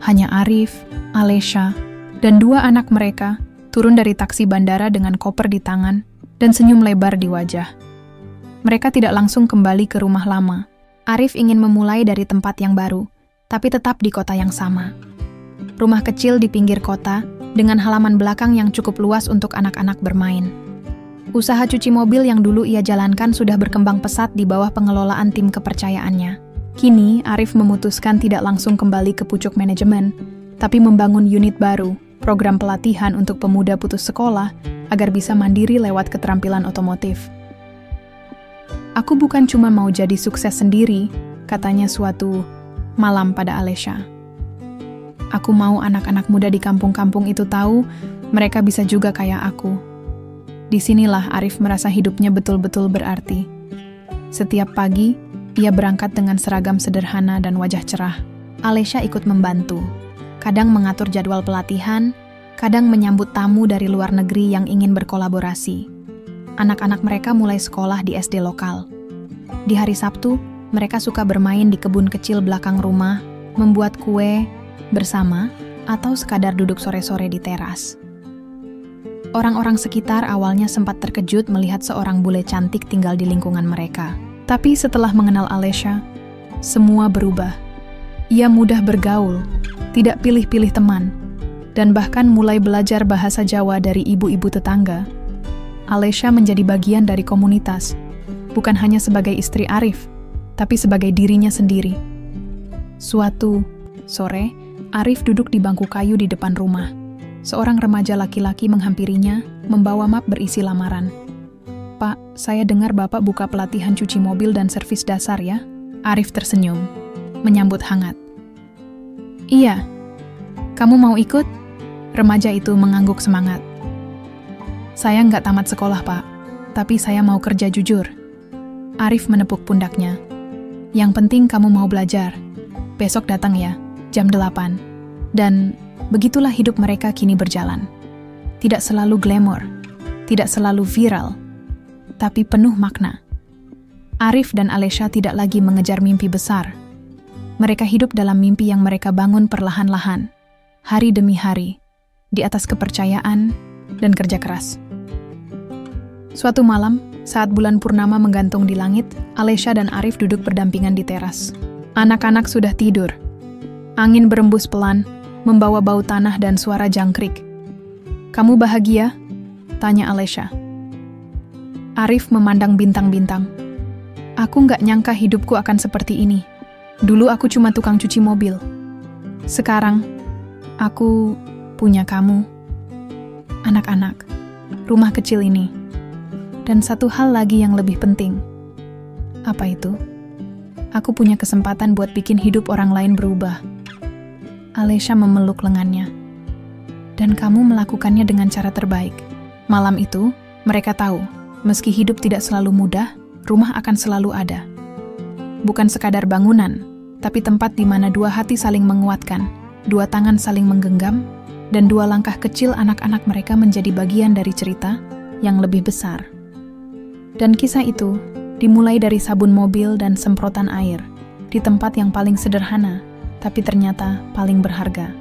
Hanya Arif, Alesha, dan 2 anak mereka turun dari taksi bandara dengan koper di tangan dan senyum lebar di wajah. Mereka tidak langsung kembali ke rumah lama. Arif ingin memulai dari tempat yang baru, tapi tetap di kota yang sama. Rumah kecil di pinggir kota, dengan halaman belakang yang cukup luas untuk anak-anak bermain. Usaha cuci mobil yang dulu ia jalankan sudah berkembang pesat di bawah pengelolaan tim kepercayaannya. Kini, Arif memutuskan tidak langsung kembali ke pucuk manajemen, tapi membangun unit baru, program pelatihan untuk pemuda putus sekolah, agar bisa mandiri lewat keterampilan otomotif. "Aku bukan cuma mau jadi sukses sendiri," katanya suatu malam pada Alesha. Aku mau anak-anak muda di kampung-kampung itu tahu mereka bisa juga kayak aku. Disinilah Arif merasa hidupnya betul-betul berarti. Setiap pagi, ia berangkat dengan seragam sederhana dan wajah cerah. Alesha ikut membantu. Kadang mengatur jadwal pelatihan, kadang menyambut tamu dari luar negeri yang ingin berkolaborasi. Anak-anak mereka mulai sekolah di SD lokal. Di hari Sabtu, mereka suka bermain di kebun kecil belakang rumah, membuat kue bersama, atau sekadar duduk sore-sore di teras. Orang-orang sekitar awalnya sempat terkejut melihat seorang bule cantik tinggal di lingkungan mereka. Tapi setelah mengenal Alesha, semua berubah. Ia mudah bergaul, tidak pilih-pilih teman, dan bahkan mulai belajar bahasa Jawa dari ibu-ibu tetangga. Alesha menjadi bagian dari komunitas, bukan hanya sebagai istri Arif, tapi sebagai dirinya sendiri. Suatu sore, Arif duduk di bangku kayu di depan rumah. Seorang remaja laki-laki menghampirinya, membawa map berisi lamaran. "Pak, saya dengar Bapak buka pelatihan cuci mobil dan servis dasar ya?" Arif tersenyum, menyambut hangat. "Iya. Kamu mau ikut?" Remaja itu mengangguk semangat. "Saya nggak tamat sekolah, Pak. Tapi saya mau kerja jujur." Arif menepuk pundaknya. "Yang penting kamu mau belajar. Besok datang ya, jam 8. Dan begitulah hidup mereka kini berjalan. Tidak selalu glamor, tidak selalu viral, tapi penuh makna. Arif dan Alesha tidak lagi mengejar mimpi besar. Mereka hidup dalam mimpi yang mereka bangun perlahan-lahan, hari demi hari, di atas kepercayaan dan kerja keras. Suatu malam, saat bulan purnama menggantung di langit, Alesha dan Arif duduk berdampingan di teras. Anak-anak sudah tidur. Angin berembus pelan, membawa bau tanah dan suara jangkrik. "Kamu bahagia?" tanya Alesha. Arif memandang bintang-bintang. "Aku nggak nyangka hidupku akan seperti ini. Dulu aku cuma tukang cuci mobil. Sekarang, aku punya kamu, anak-anak, rumah kecil ini. Dan satu hal lagi yang lebih penting." "Apa itu?" "Aku punya kesempatan buat bikin hidup orang lain berubah." Alesha memeluk lengannya. "Dan kamu melakukannya dengan cara terbaik." Malam itu, mereka tahu, meski hidup tidak selalu mudah, rumah akan selalu ada. Bukan sekadar bangunan, tapi tempat di mana dua hati saling menguatkan, dua tangan saling menggenggam, dan dua langkah kecil anak-anak mereka menjadi bagian dari cerita yang lebih besar. Dan kisah itu dimulai dari sabun mobil dan semprotan air, di tempat yang paling sederhana, tapi ternyata paling berharga.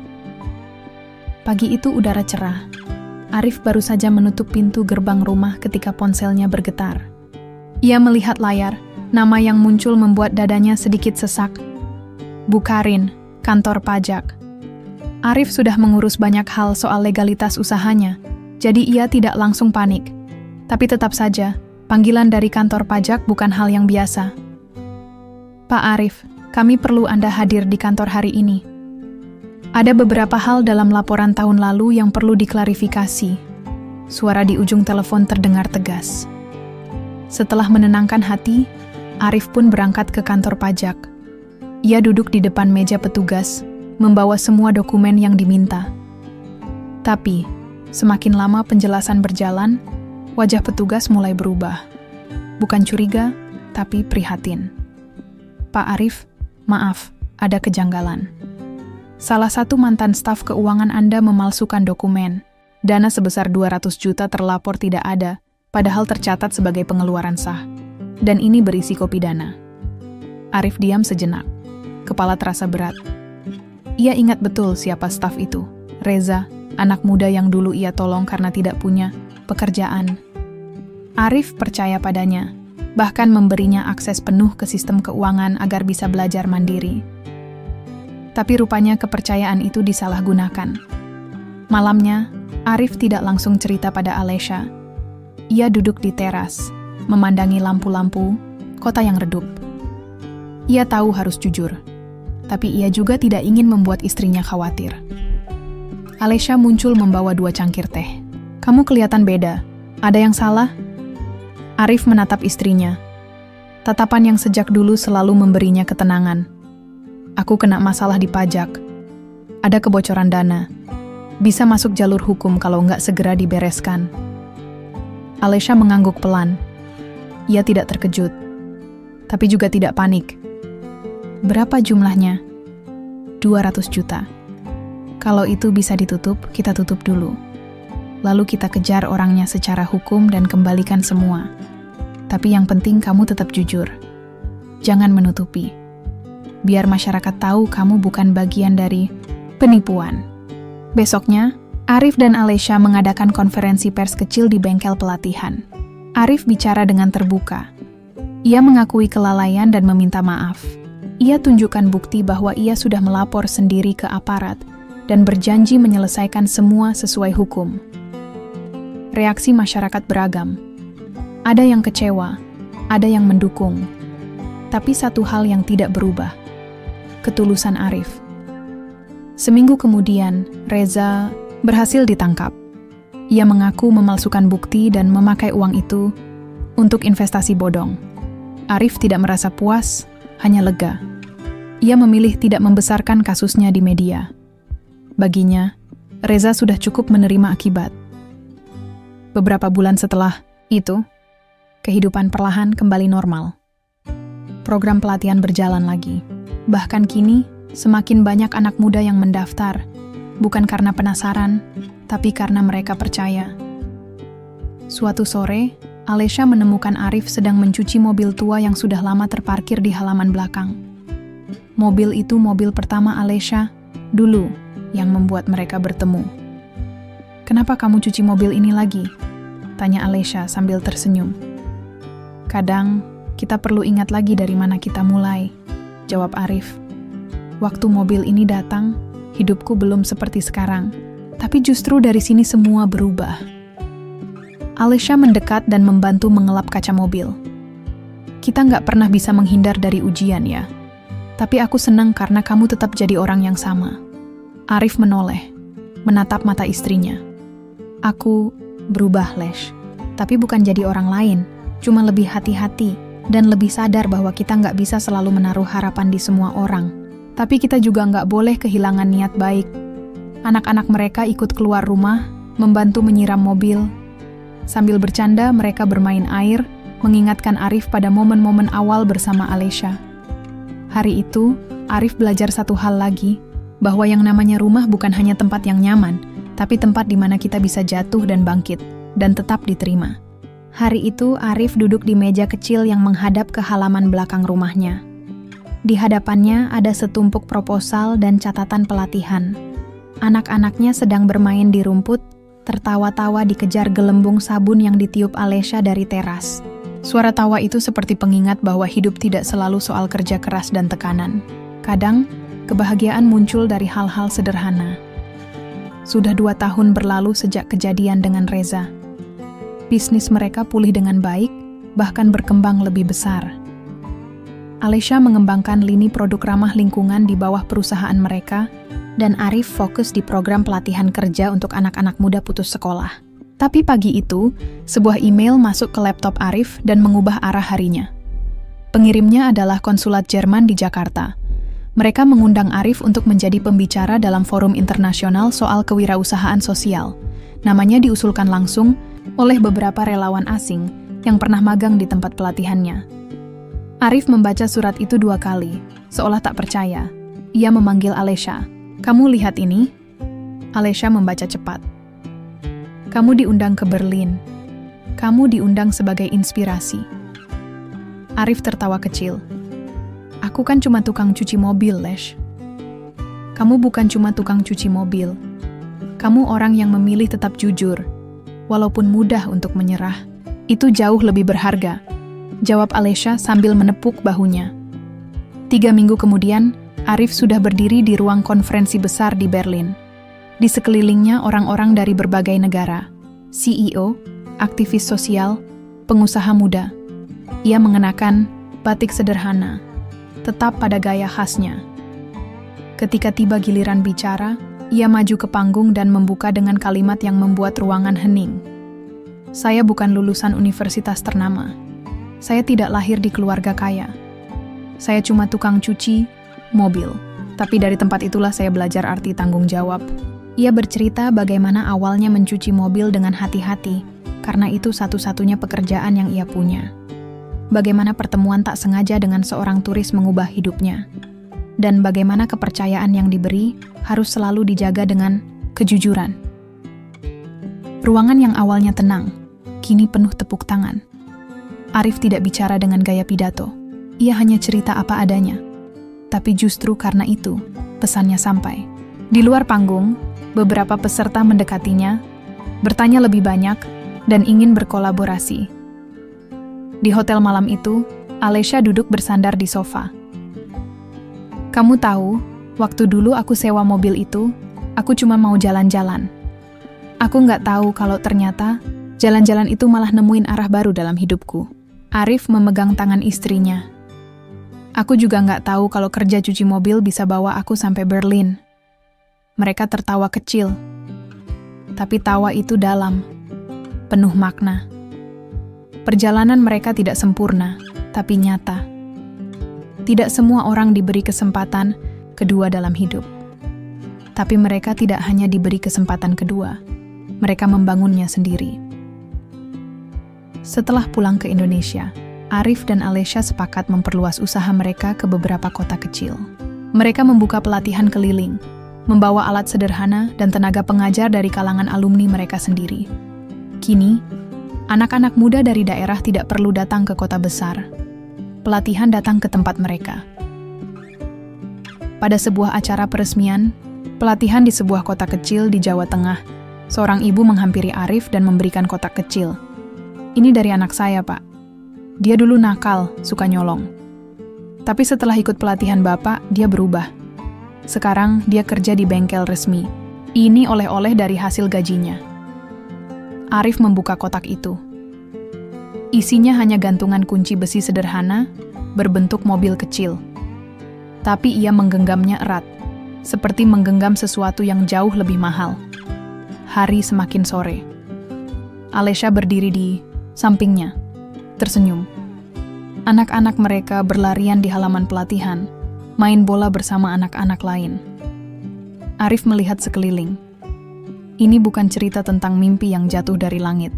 Pagi itu udara cerah. Arif baru saja menutup pintu gerbang rumah ketika ponselnya bergetar. Ia melihat layar, nama yang muncul membuat dadanya sedikit sesak. Bukarin, kantor pajak. Arif sudah mengurus banyak hal soal legalitas usahanya, jadi ia tidak langsung panik. Tapi tetap saja, panggilan dari kantor pajak bukan hal yang biasa. "Pak Arif, kami perlu Anda hadir di kantor hari ini. Ada beberapa hal dalam laporan tahun lalu yang perlu diklarifikasi." Suara di ujung telepon terdengar tegas. Setelah menenangkan hati, Arif pun berangkat ke kantor pajak. Ia duduk di depan meja petugas, membawa semua dokumen yang diminta. Tapi, semakin lama penjelasan berjalan, wajah petugas mulai berubah. Bukan curiga, tapi prihatin. "Pak Arif, maaf, ada kejanggalan. Salah satu mantan staf keuangan Anda memalsukan dokumen. Dana sebesar 200 juta terlapor tidak ada, padahal tercatat sebagai pengeluaran sah. Dan ini berisiko pidana." Arif diam sejenak. Kepala terasa berat. Ia ingat betul siapa staf itu. Reza, anak muda yang dulu ia tolong karena tidak punya pekerjaan. Arif percaya padanya, bahkan memberinya akses penuh ke sistem keuangan agar bisa belajar mandiri. Tapi rupanya kepercayaan itu disalahgunakan. Malamnya, Arif tidak langsung cerita pada Alesha. Ia duduk di teras, memandangi lampu-lampu, kota yang redup. Ia tahu harus jujur, tapi ia juga tidak ingin membuat istrinya khawatir. Alesha muncul membawa 2 cangkir teh. "Kamu kelihatan beda. Ada yang salah?" Arif menatap istrinya. Tatapan yang sejak dulu selalu memberinya ketenangan. Aku kena masalah di pajak. Ada kebocoran dana. Bisa masuk jalur hukum kalau nggak segera dibereskan. Alesha mengangguk pelan. Ia tidak terkejut, tapi juga tidak panik. Berapa jumlahnya? 200 juta. Kalau itu bisa ditutup, kita tutup dulu. Lalu kita kejar orangnya secara hukum dan kembalikan semua. Tapi yang penting kamu tetap jujur. Jangan menutupi. Biar masyarakat tahu kamu bukan bagian dari penipuan. Besoknya, Arif dan Alesha mengadakan konferensi pers kecil di bengkel pelatihan. Arif bicara dengan terbuka. Ia mengakui kelalaian dan meminta maaf. Ia tunjukkan bukti bahwa ia sudah melapor sendiri ke aparat dan berjanji menyelesaikan semua sesuai hukum. Reaksi masyarakat beragam. Ada yang kecewa, ada yang mendukung. Tapi satu hal yang tidak berubah. Ketulusan Arif. Seminggu kemudian, Reza berhasil ditangkap. Ia mengaku memalsukan bukti dan memakai uang itu untuk investasi bodong. Arif tidak merasa puas, hanya lega. Ia memilih tidak membesarkan kasusnya di media. Baginya, Reza sudah cukup menerima akibat. Beberapa bulan setelah itu, kehidupan perlahan kembali normal. Program pelatihan berjalan lagi. Bahkan kini, semakin banyak anak muda yang mendaftar, bukan karena penasaran, tapi karena mereka percaya. Suatu sore, Alesha menemukan Arif sedang mencuci mobil tua yang sudah lama terparkir di halaman belakang. Mobil itu mobil pertama Alesha dulu yang membuat mereka bertemu. "Kenapa kamu cuci mobil ini lagi?" tanya Alesha sambil tersenyum. "Kadang, kita perlu ingat lagi dari mana kita mulai," jawab Arif. "Waktu mobil ini datang, hidupku belum seperti sekarang, tapi justru dari sini semua berubah." Alesha mendekat dan membantu mengelap kaca mobil. "Kita nggak pernah bisa menghindar dari ujian ya. Tapi aku senang karena kamu tetap jadi orang yang sama." Arif menoleh, menatap mata istrinya. "Aku berubah, Lesh. Tapi bukan jadi orang lain, cuma lebih hati-hati dan lebih sadar bahwa kita nggak bisa selalu menaruh harapan di semua orang. Tapi kita juga nggak boleh kehilangan niat baik." Anak-anak mereka ikut keluar rumah, membantu menyiram mobil. Sambil bercanda, mereka bermain air, mengingatkan Arif pada momen-momen awal bersama Alesha. Hari itu, Arif belajar satu hal lagi, bahwa yang namanya rumah bukan hanya tempat yang nyaman, tapi tempat di mana kita bisa jatuh dan bangkit, dan tetap diterima. Hari itu, Arif duduk di meja kecil yang menghadap ke halaman belakang rumahnya. Di hadapannya ada setumpuk proposal dan catatan pelatihan. Anak-anaknya sedang bermain di rumput, tertawa-tawa dikejar gelembung sabun yang ditiup Alesha dari teras. Suara tawa itu seperti pengingat bahwa hidup tidak selalu soal kerja keras dan tekanan. Kadang, kebahagiaan muncul dari hal-hal sederhana. Sudah 2 tahun berlalu sejak kejadian dengan Reza. Bisnis mereka pulih dengan baik, bahkan berkembang lebih besar. Alesha mengembangkan lini produk ramah lingkungan di bawah perusahaan mereka, dan Arif fokus di program pelatihan kerja untuk anak-anak muda putus sekolah. Tapi pagi itu, sebuah email masuk ke laptop Arif dan mengubah arah harinya. Pengirimnya adalah konsulat Jerman di Jakarta. Mereka mengundang Arif untuk menjadi pembicara dalam forum internasional soal kewirausahaan sosial. Namanya diusulkan langsung oleh beberapa relawan asing yang pernah magang di tempat pelatihannya. Arif membaca surat itu 2 kali, seolah tak percaya. Ia memanggil Alesha. "Kamu lihat ini?" Alesha membaca cepat. "Kamu diundang ke Berlin. Kamu diundang sebagai inspirasi." Arif tertawa kecil. "Aku kan cuma tukang cuci mobil, Lesh." "Kamu bukan cuma tukang cuci mobil. Kamu orang yang memilih tetap jujur. Walaupun mudah untuk menyerah, itu jauh lebih berharga," jawab Alesha sambil menepuk bahunya. 3 minggu kemudian, Arif sudah berdiri di ruang konferensi besar di Berlin. Di sekelilingnya orang-orang dari berbagai negara, CEO, aktivis sosial, pengusaha muda. Ia mengenakan batik sederhana, tetap pada gaya khasnya. Ketika tiba giliran bicara, ia maju ke panggung dan membuka dengan kalimat yang membuat ruangan hening. "Saya bukan lulusan universitas ternama. Saya tidak lahir di keluarga kaya. Saya cuma tukang cuci, mobil. Tapi dari tempat itulah saya belajar arti tanggung jawab. Ia bercerita bagaimana awalnya mencuci mobil dengan hati-hati, karena itu satu-satunya pekerjaan yang ia punya. Bagaimana pertemuan tak sengaja dengan seorang turis mengubah hidupnya. Dan bagaimana kepercayaan yang diberi harus selalu dijaga dengan kejujuran. Ruangan yang awalnya tenang, kini penuh tepuk tangan. Arif tidak bicara dengan gaya pidato. Ia hanya cerita apa adanya. Tapi justru karena itu, pesannya sampai. Di luar panggung, beberapa peserta mendekatinya, bertanya lebih banyak, dan ingin berkolaborasi. Di hotel malam itu, Alesha duduk bersandar di sofa. Kamu tahu, waktu dulu aku sewa mobil itu, aku cuma mau jalan-jalan. Aku nggak tahu kalau ternyata jalan-jalan itu malah nemuin arah baru dalam hidupku. Arif memegang tangan istrinya. Aku juga nggak tahu kalau kerja cuci mobil bisa bawa aku sampai Berlin. Mereka tertawa kecil. Tapi tawa itu dalam, penuh makna. Perjalanan mereka tidak sempurna, tapi nyata. Tidak semua orang diberi kesempatan kedua dalam hidup. Tapi mereka tidak hanya diberi kesempatan kedua, mereka membangunnya sendiri. Setelah pulang ke Indonesia, Arif dan Alesha sepakat memperluas usaha mereka ke beberapa kota kecil. Mereka membuka pelatihan keliling, membawa alat sederhana dan tenaga pengajar dari kalangan alumni mereka sendiri. Kini, anak-anak muda dari daerah tidak perlu datang ke kota besar. Pelatihan datang ke tempat mereka. Pada sebuah acara peresmian, pelatihan di sebuah kota kecil di Jawa Tengah, seorang ibu menghampiri Arif dan memberikan kotak kecil. Ini dari anak saya, Pak. Dia dulu nakal, suka nyolong. Tapi setelah ikut pelatihan Bapak, dia berubah. Sekarang dia kerja di bengkel resmi. Ini oleh-oleh dari hasil gajinya. Arif membuka kotak itu. Isinya hanya gantungan kunci besi sederhana, berbentuk mobil kecil. Tapi ia menggenggamnya erat, seperti menggenggam sesuatu yang jauh lebih mahal. Hari semakin sore. Alesha berdiri di sampingnya, tersenyum. Anak-anak mereka berlarian di halaman pelatihan, main bola bersama anak-anak lain. Arif melihat sekeliling. Ini bukan cerita tentang mimpi yang jatuh dari langit.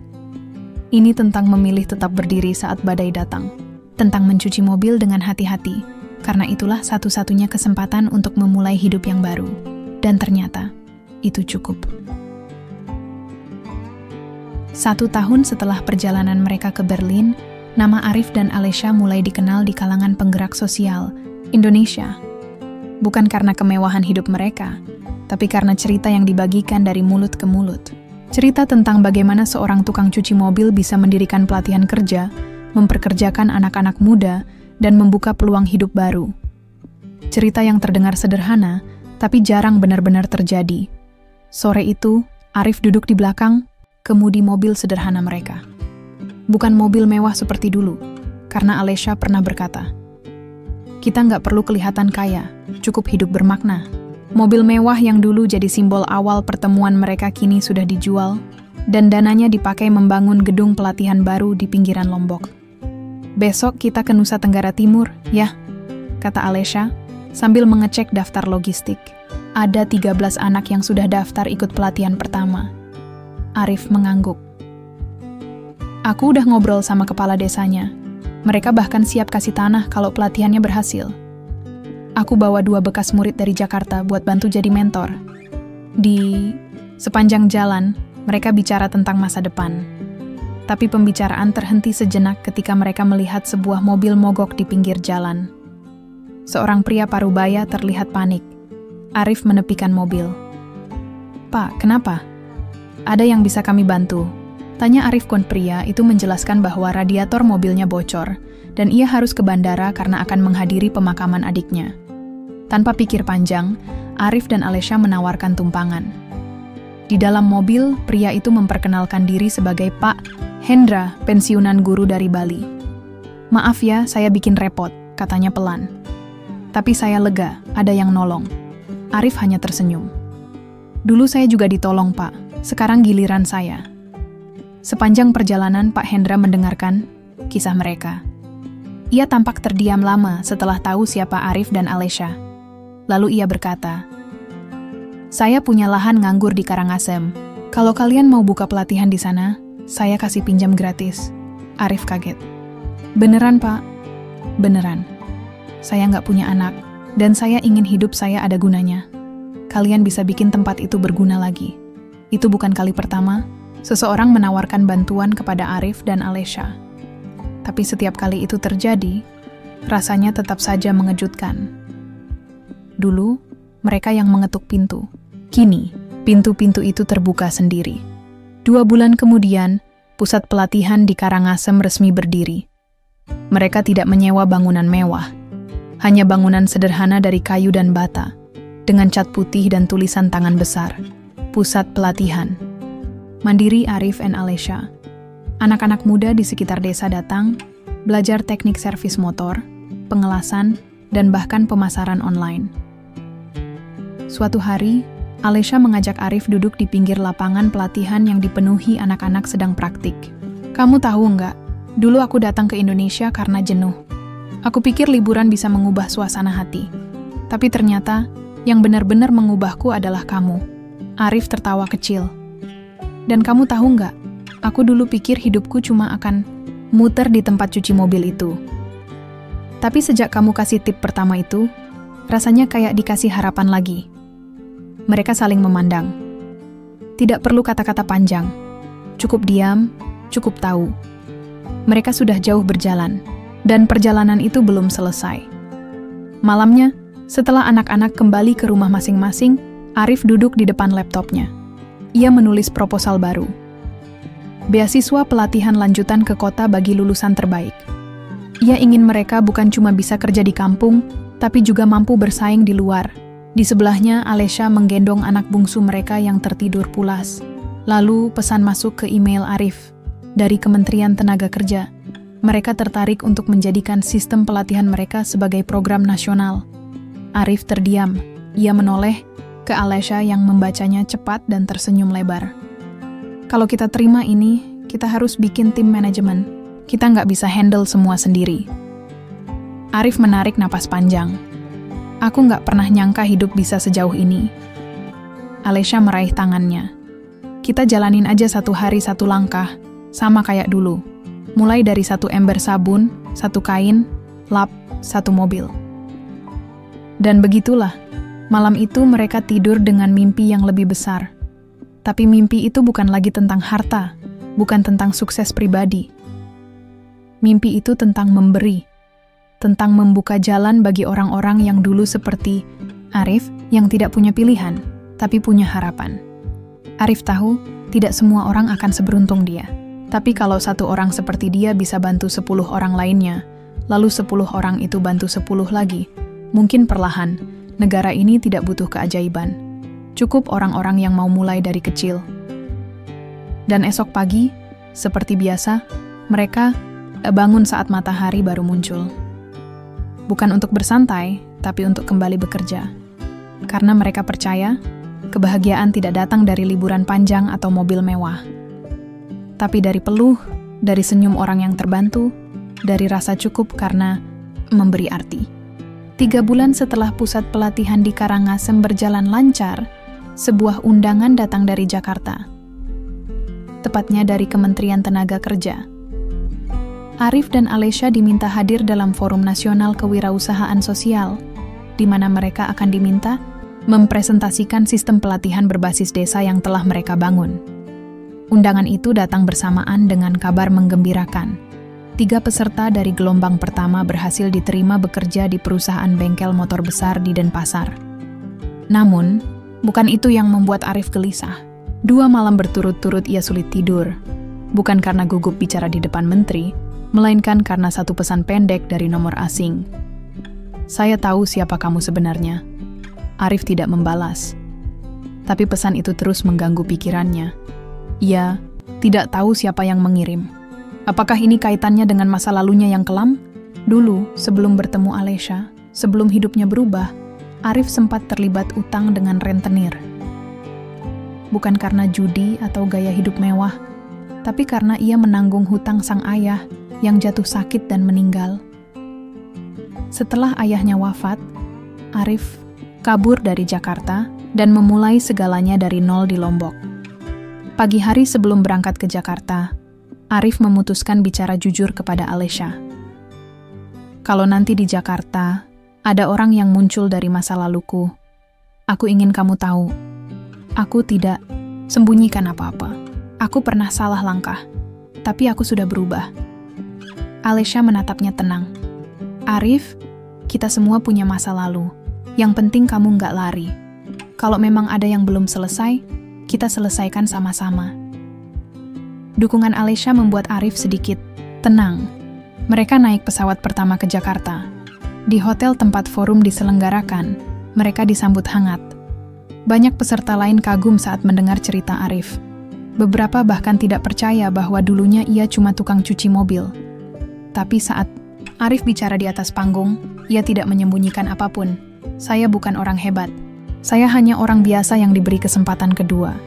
Ini tentang memilih tetap berdiri saat badai datang. Tentang mencuci mobil dengan hati-hati, karena itulah satu-satunya kesempatan untuk memulai hidup yang baru. Dan ternyata, itu cukup. 1 tahun setelah perjalanan mereka ke Berlin, nama Arif dan Alesha mulai dikenal di kalangan penggerak sosial Indonesia. Bukan karena kemewahan hidup mereka, tapi karena cerita yang dibagikan dari mulut ke mulut. Cerita tentang bagaimana seorang tukang cuci mobil bisa mendirikan pelatihan kerja, memperkerjakan anak-anak muda, dan membuka peluang hidup baru. Cerita yang terdengar sederhana, tapi jarang benar-benar terjadi. Sore itu, Arif duduk di belakang, kemudi mobil sederhana mereka. Bukan mobil mewah seperti dulu, karena Alesha pernah berkata, "Kita nggak perlu kelihatan kaya, cukup hidup bermakna." Mobil mewah yang dulu jadi simbol awal pertemuan mereka kini sudah dijual, dan dananya dipakai membangun gedung pelatihan baru di pinggiran Lombok. "Besok kita ke Nusa Tenggara Timur, ya," kata Alesha, sambil mengecek daftar logistik. Ada 13 anak yang sudah daftar ikut pelatihan pertama. Arif mengangguk. "Aku udah ngobrol sama kepala desanya. Mereka bahkan siap kasih tanah kalau pelatihannya berhasil. Aku bawa 2 bekas murid dari Jakarta buat bantu jadi mentor." Di sepanjang jalan, mereka bicara tentang masa depan. Tapi pembicaraan terhenti sejenak ketika mereka melihat sebuah mobil mogok di pinggir jalan. Seorang pria parubaya terlihat panik. Arif menepikan mobil. "Pak, kenapa?" "Ada yang bisa kami bantu?" Tanya Arif. Pria itu menjelaskan bahwa radiator mobilnya bocor, dan ia harus ke bandara karena akan menghadiri pemakaman adiknya. Tanpa pikir panjang, Arif dan Alesha menawarkan tumpangan. Di dalam mobil, pria itu memperkenalkan diri sebagai Pak Hendra, pensiunan guru dari Bali. "Maaf ya, saya bikin repot," katanya pelan. "Tapi saya lega, ada yang nolong." Arif hanya tersenyum. "Dulu saya juga ditolong, Pak. Sekarang giliran saya." Sepanjang perjalanan, Pak Hendra mendengarkan kisah mereka. Ia tampak terdiam lama setelah tahu siapa Arif dan Alesha. Lalu ia berkata, "Saya punya lahan nganggur di Karangasem. Kalau kalian mau buka pelatihan di sana, saya kasih pinjam gratis." Arif kaget. "Beneran, Pak?" "Beneran. Saya nggak punya anak, dan saya ingin hidup saya ada gunanya. Kalian bisa bikin tempat itu berguna lagi." Itu bukan kali pertama seseorang menawarkan bantuan kepada Arif dan Alesha. Tapi setiap kali itu terjadi, rasanya tetap saja mengejutkan. Dulu, mereka yang mengetuk pintu. Kini, pintu-pintu itu terbuka sendiri. 2 bulan kemudian, pusat pelatihan di Karangasem resmi berdiri. Mereka tidak menyewa bangunan mewah, hanya bangunan sederhana dari kayu dan bata, dengan cat putih dan tulisan tangan besar, Pusat Pelatihan. Mandiri Arif and Alesha. Anak-anak muda di sekitar desa datang, belajar teknik servis motor, pengelasan, dan bahkan pemasaran online. Suatu hari, Alesha mengajak Arif duduk di pinggir lapangan pelatihan yang dipenuhi anak-anak sedang praktik. "Kamu tahu nggak, dulu aku datang ke Indonesia karena jenuh. Aku pikir liburan bisa mengubah suasana hati. Tapi ternyata, yang benar-benar mengubahku adalah kamu." Arif tertawa kecil. "Dan kamu tahu nggak, aku dulu pikir hidupku cuma akan muter di tempat cuci mobil itu. Tapi sejak kamu kasih tip pertama itu, rasanya kayak dikasih harapan lagi." Mereka saling memandang. Tidak perlu kata-kata panjang. Cukup diam, cukup tahu. Mereka sudah jauh berjalan, dan perjalanan itu belum selesai. Malamnya, setelah anak-anak kembali ke rumah masing-masing, Arif duduk di depan laptopnya. Ia menulis proposal baru. Beasiswa pelatihan lanjutan ke kota bagi lulusan terbaik. Ia ingin mereka bukan cuma bisa kerja di kampung, tapi juga mampu bersaing di luar. Di sebelahnya, Alesha menggendong anak bungsu mereka yang tertidur pulas. Lalu pesan masuk ke email Arif dari Kementerian Tenaga Kerja. Mereka tertarik untuk menjadikan sistem pelatihan mereka sebagai program nasional. Arif terdiam. Ia menoleh ke Alesha yang membacanya cepat dan tersenyum lebar. "Kalau kita terima ini, kita harus bikin tim manajemen. Kita nggak bisa handle semua sendiri." Arif menarik napas panjang. "Aku nggak pernah nyangka hidup bisa sejauh ini." Alesha meraih tangannya. "Kita jalanin aja satu hari satu langkah, sama kayak dulu. Mulai dari 1 ember sabun, 1 kain, lap, 1 mobil." Dan begitulah, malam itu mereka tidur dengan mimpi yang lebih besar. Tapi mimpi itu bukan lagi tentang harta, bukan tentang sukses pribadi. Mimpi itu tentang memberi, tentang membuka jalan bagi orang-orang yang dulu seperti Arif yang tidak punya pilihan, tapi punya harapan. Arif tahu tidak semua orang akan seberuntung dia. Tapi kalau 1 orang seperti dia bisa bantu 10 orang lainnya, lalu 10 orang itu bantu 10 lagi, mungkin perlahan, negara ini tidak butuh keajaiban. Cukup orang-orang yang mau mulai dari kecil. Dan esok pagi, seperti biasa, mereka bangun saat matahari baru muncul. Bukan untuk bersantai, tapi untuk kembali bekerja. Karena mereka percaya, kebahagiaan tidak datang dari liburan panjang atau mobil mewah. Tapi dari peluh, dari senyum orang yang terbantu, dari rasa cukup karena memberi arti. 3 bulan setelah pusat pelatihan di Karangasem berjalan lancar, sebuah undangan datang dari Jakarta. Tepatnya dari Kementerian Tenaga Kerja. Arif dan Alesha diminta hadir dalam Forum Nasional Kewirausahaan Sosial, di mana mereka akan diminta mempresentasikan sistem pelatihan berbasis desa yang telah mereka bangun. Undangan itu datang bersamaan dengan kabar menggembirakan. 3 peserta dari gelombang pertama berhasil diterima bekerja di perusahaan bengkel motor besar di Denpasar. Namun, bukan itu yang membuat Arif gelisah. 2 malam berturut-turut ia sulit tidur. Bukan karena gugup bicara di depan menteri, melainkan karena 1 pesan pendek dari nomor asing. "Saya tahu siapa kamu sebenarnya." Arif tidak membalas. Tapi pesan itu terus mengganggu pikirannya. Ia tidak tahu siapa yang mengirim. Apakah ini kaitannya dengan masa lalunya yang kelam? Dulu, sebelum bertemu Alesha, sebelum hidupnya berubah, Arif sempat terlibat utang dengan rentenir. Bukan karena judi atau gaya hidup mewah, tapi karena ia menanggung hutang sang ayah yang jatuh sakit dan meninggal. Setelah ayahnya wafat, Arif kabur dari Jakarta, dan memulai segalanya dari nol di Lombok. Pagi hari sebelum berangkat ke Jakarta, Arif memutuskan bicara jujur kepada Alesya. Kalau nanti di Jakarta, ada orang yang muncul dari masa laluku, aku ingin kamu tahu, aku tidak sembunyikan apa-apa. Aku pernah salah langkah, tapi aku sudah berubah. Alesya menatapnya tenang. Arif, kita semua punya masa lalu. Yang penting kamu nggak lari. Kalau memang ada yang belum selesai, kita selesaikan sama-sama. Dukungan Alesya membuat Arif sedikit tenang. Mereka naik pesawat pertama ke Jakarta. Di hotel tempat forum diselenggarakan, mereka disambut hangat. Banyak peserta lain kagum saat mendengar cerita Arif. Beberapa bahkan tidak percaya bahwa dulunya ia cuma tukang cuci mobil. Tapi saat Arif bicara di atas panggung, ia tidak menyembunyikan apapun. Saya bukan orang hebat. Saya hanya orang biasa yang diberi kesempatan kedua.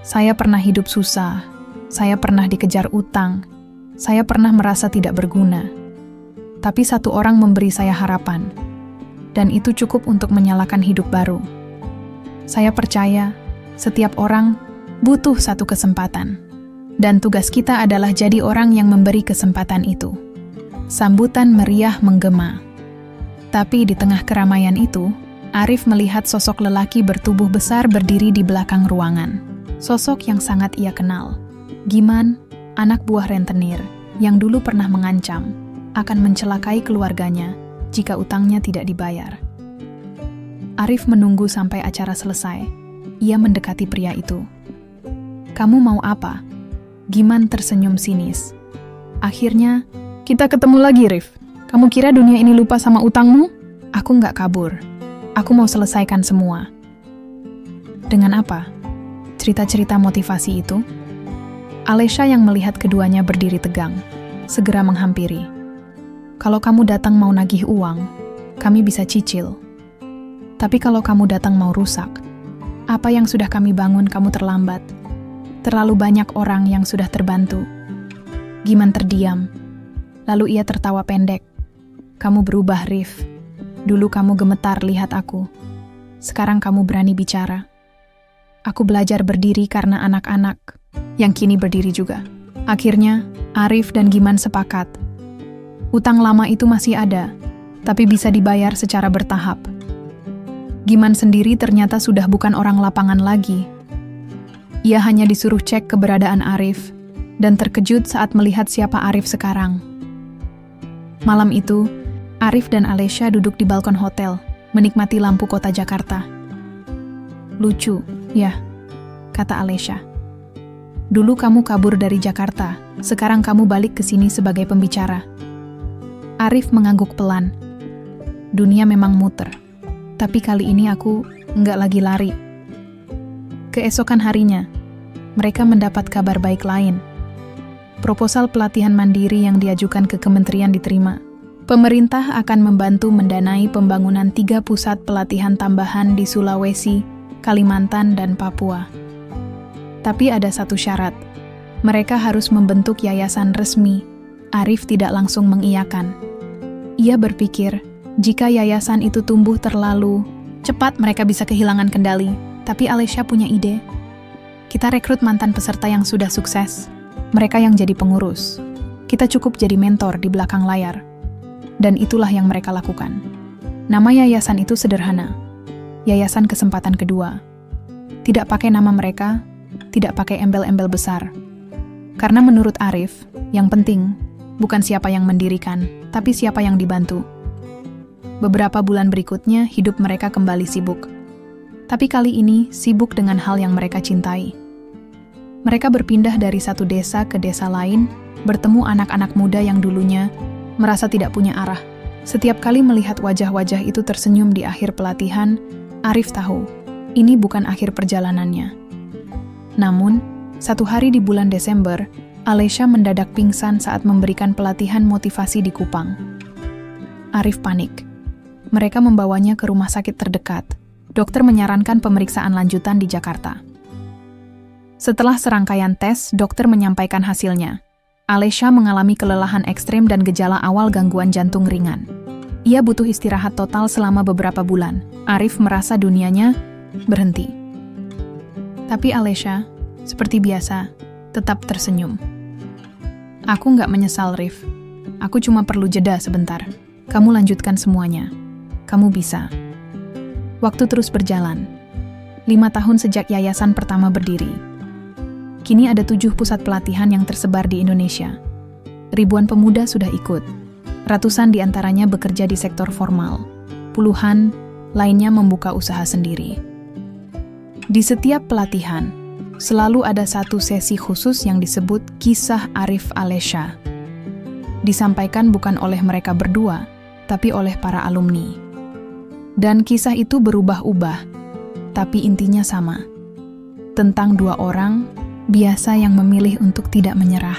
Saya pernah hidup susah. Saya pernah dikejar utang. Saya pernah merasa tidak berguna. Tapi satu orang memberi saya harapan. Dan itu cukup untuk menyalakan hidup baru. Saya percaya setiap orang butuh satu kesempatan. Dan tugas kita adalah jadi orang yang memberi kesempatan itu. Sambutan meriah menggema. Tapi di tengah keramaian itu, Arif melihat sosok lelaki bertubuh besar berdiri di belakang ruangan. Sosok yang sangat ia kenal. Giman, anak buah rentenir, yang dulu pernah mengancam akan mencelakai keluarganya jika utangnya tidak dibayar. Arif menunggu sampai acara selesai. Ia mendekati pria itu. "Kamu mau apa?" Giman tersenyum sinis. "Akhirnya, kita ketemu lagi, Rif. Kamu kira dunia ini lupa sama utangmu? Aku nggak kabur. Aku mau selesaikan semua." Dengan apa? Cerita-cerita motivasi itu? Alesya yang melihat keduanya berdiri tegang, segera menghampiri. "Kalau kamu datang mau nagih uang, kami bisa cicil. Tapi kalau kamu datang mau rusak, apa yang sudah kami bangun kamu terlambat. Terlalu banyak orang yang sudah terbantu." Giman terdiam. Lalu ia tertawa pendek. "Kamu berubah, Rif. Dulu kamu gemetar lihat aku. Sekarang kamu berani bicara. Aku belajar berdiri karena anak-anak, yang kini berdiri juga." Akhirnya, Arif dan Giman sepakat. Utang lama itu masih ada, tapi bisa dibayar secara bertahap. Giman sendiri ternyata sudah bukan orang lapangan lagi. Ia hanya disuruh cek keberadaan Arif, dan terkejut saat melihat siapa Arif sekarang. Malam itu, Arif dan Alesya duduk di balkon hotel, menikmati lampu kota Jakarta. "Lucu, ya," kata Alesya. "Dulu kamu kabur dari Jakarta, sekarang kamu balik ke sini sebagai pembicara." Arif mengangguk pelan. "Dunia memang muter, tapi kali ini aku nggak lagi lari." Keesokan harinya, mereka mendapat kabar baik lain. Proposal pelatihan mandiri yang diajukan ke kementerian diterima. Pemerintah akan membantu mendanai pembangunan 3 pusat pelatihan tambahan di Sulawesi, Kalimantan, dan Papua. Tapi ada satu syarat. Mereka harus membentuk yayasan resmi. Arif tidak langsung mengiyakan. Ia berpikir, jika yayasan itu tumbuh terlalu cepat mereka bisa kehilangan kendali. Tapi Alesya punya ide. "Kita rekrut mantan peserta yang sudah sukses. Mereka yang jadi pengurus. Kita cukup jadi mentor di belakang layar." Dan itulah yang mereka lakukan. Nama yayasan itu sederhana. Yayasan Kesempatan Kedua. Tidak pakai nama mereka, tidak pakai embel-embel besar. Karena menurut Arif, yang penting bukan siapa yang mendirikan, tapi siapa yang dibantu. Beberapa bulan berikutnya, hidup mereka kembali sibuk. Tapi kali ini, sibuk dengan hal yang mereka cintai. Mereka berpindah dari satu desa ke desa lain, bertemu anak-anak muda yang dulunya merasa tidak punya arah. Setiap kali melihat wajah-wajah itu tersenyum di akhir pelatihan, Arif tahu, ini bukan akhir perjalanannya. Namun, satu hari di bulan Desember, Alesya mendadak pingsan saat memberikan pelatihan motivasi di Kupang. Arif panik. Mereka membawanya ke rumah sakit terdekat. Dokter menyarankan pemeriksaan lanjutan di Jakarta. Setelah serangkaian tes, dokter menyampaikan hasilnya. Alesya mengalami kelelahan ekstrem dan gejala awal gangguan jantung ringan. Ia butuh istirahat total selama beberapa bulan. Arif merasa dunianya berhenti. Tapi Alesha, seperti biasa, tetap tersenyum. Aku nggak menyesal, Rif. Aku cuma perlu jeda sebentar. Kamu lanjutkan semuanya. Kamu bisa. Waktu terus berjalan. 5 tahun sejak yayasan pertama berdiri. Kini ada 7 pusat pelatihan yang tersebar di Indonesia. Ribuan pemuda sudah ikut. Ratusan di antaranya bekerja di sektor formal. Puluhan lainnya membuka usaha sendiri. Di setiap pelatihan, selalu ada satu sesi khusus yang disebut Kisah Arif Alesha. Disampaikan bukan oleh mereka berdua, tapi oleh para alumni. Dan kisah itu berubah-ubah, tapi intinya sama. Tentang 2 orang biasa yang memilih untuk tidak menyerah.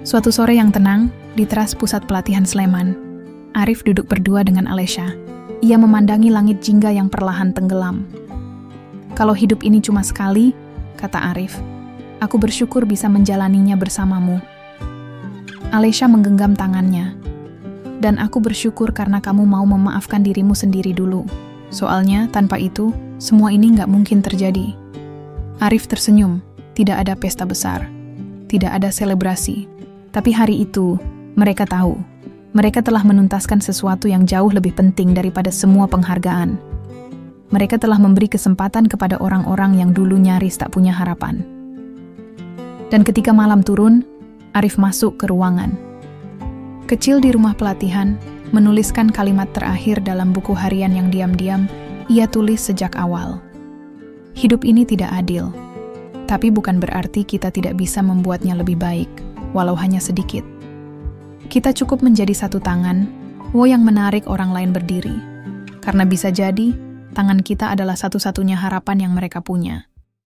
Suatu sore yang tenang, di teras pusat pelatihan Sleman, Arif duduk berdua dengan Alesha. Ia memandangi langit jingga yang perlahan tenggelam. Kalau hidup ini cuma sekali, kata Arif, aku bersyukur bisa menjalaninya bersamamu. Alesha menggenggam tangannya. Dan aku bersyukur karena kamu mau memaafkan dirimu sendiri dulu. Soalnya, tanpa itu, semua ini nggak mungkin terjadi. Arif tersenyum. Tidak ada pesta besar. Tidak ada selebrasi. Tapi hari itu, mereka tahu. Mereka telah menuntaskan sesuatu yang jauh lebih penting daripada semua penghargaan. Mereka telah memberi kesempatan kepada orang-orang yang dulu nyaris tak punya harapan. Dan ketika malam turun, Arif masuk ke ruangan. Kecil di rumah pelatihan, menuliskan kalimat terakhir dalam buku harian yang diam-diam ia tulis sejak awal. Hidup ini tidak adil, tapi bukan berarti kita tidak bisa membuatnya lebih baik, walau hanya sedikit. Kita cukup menjadi satu tangan, yang menarik orang lain berdiri. Karena bisa jadi, tangan kita adalah satu-satunya harapan yang mereka punya.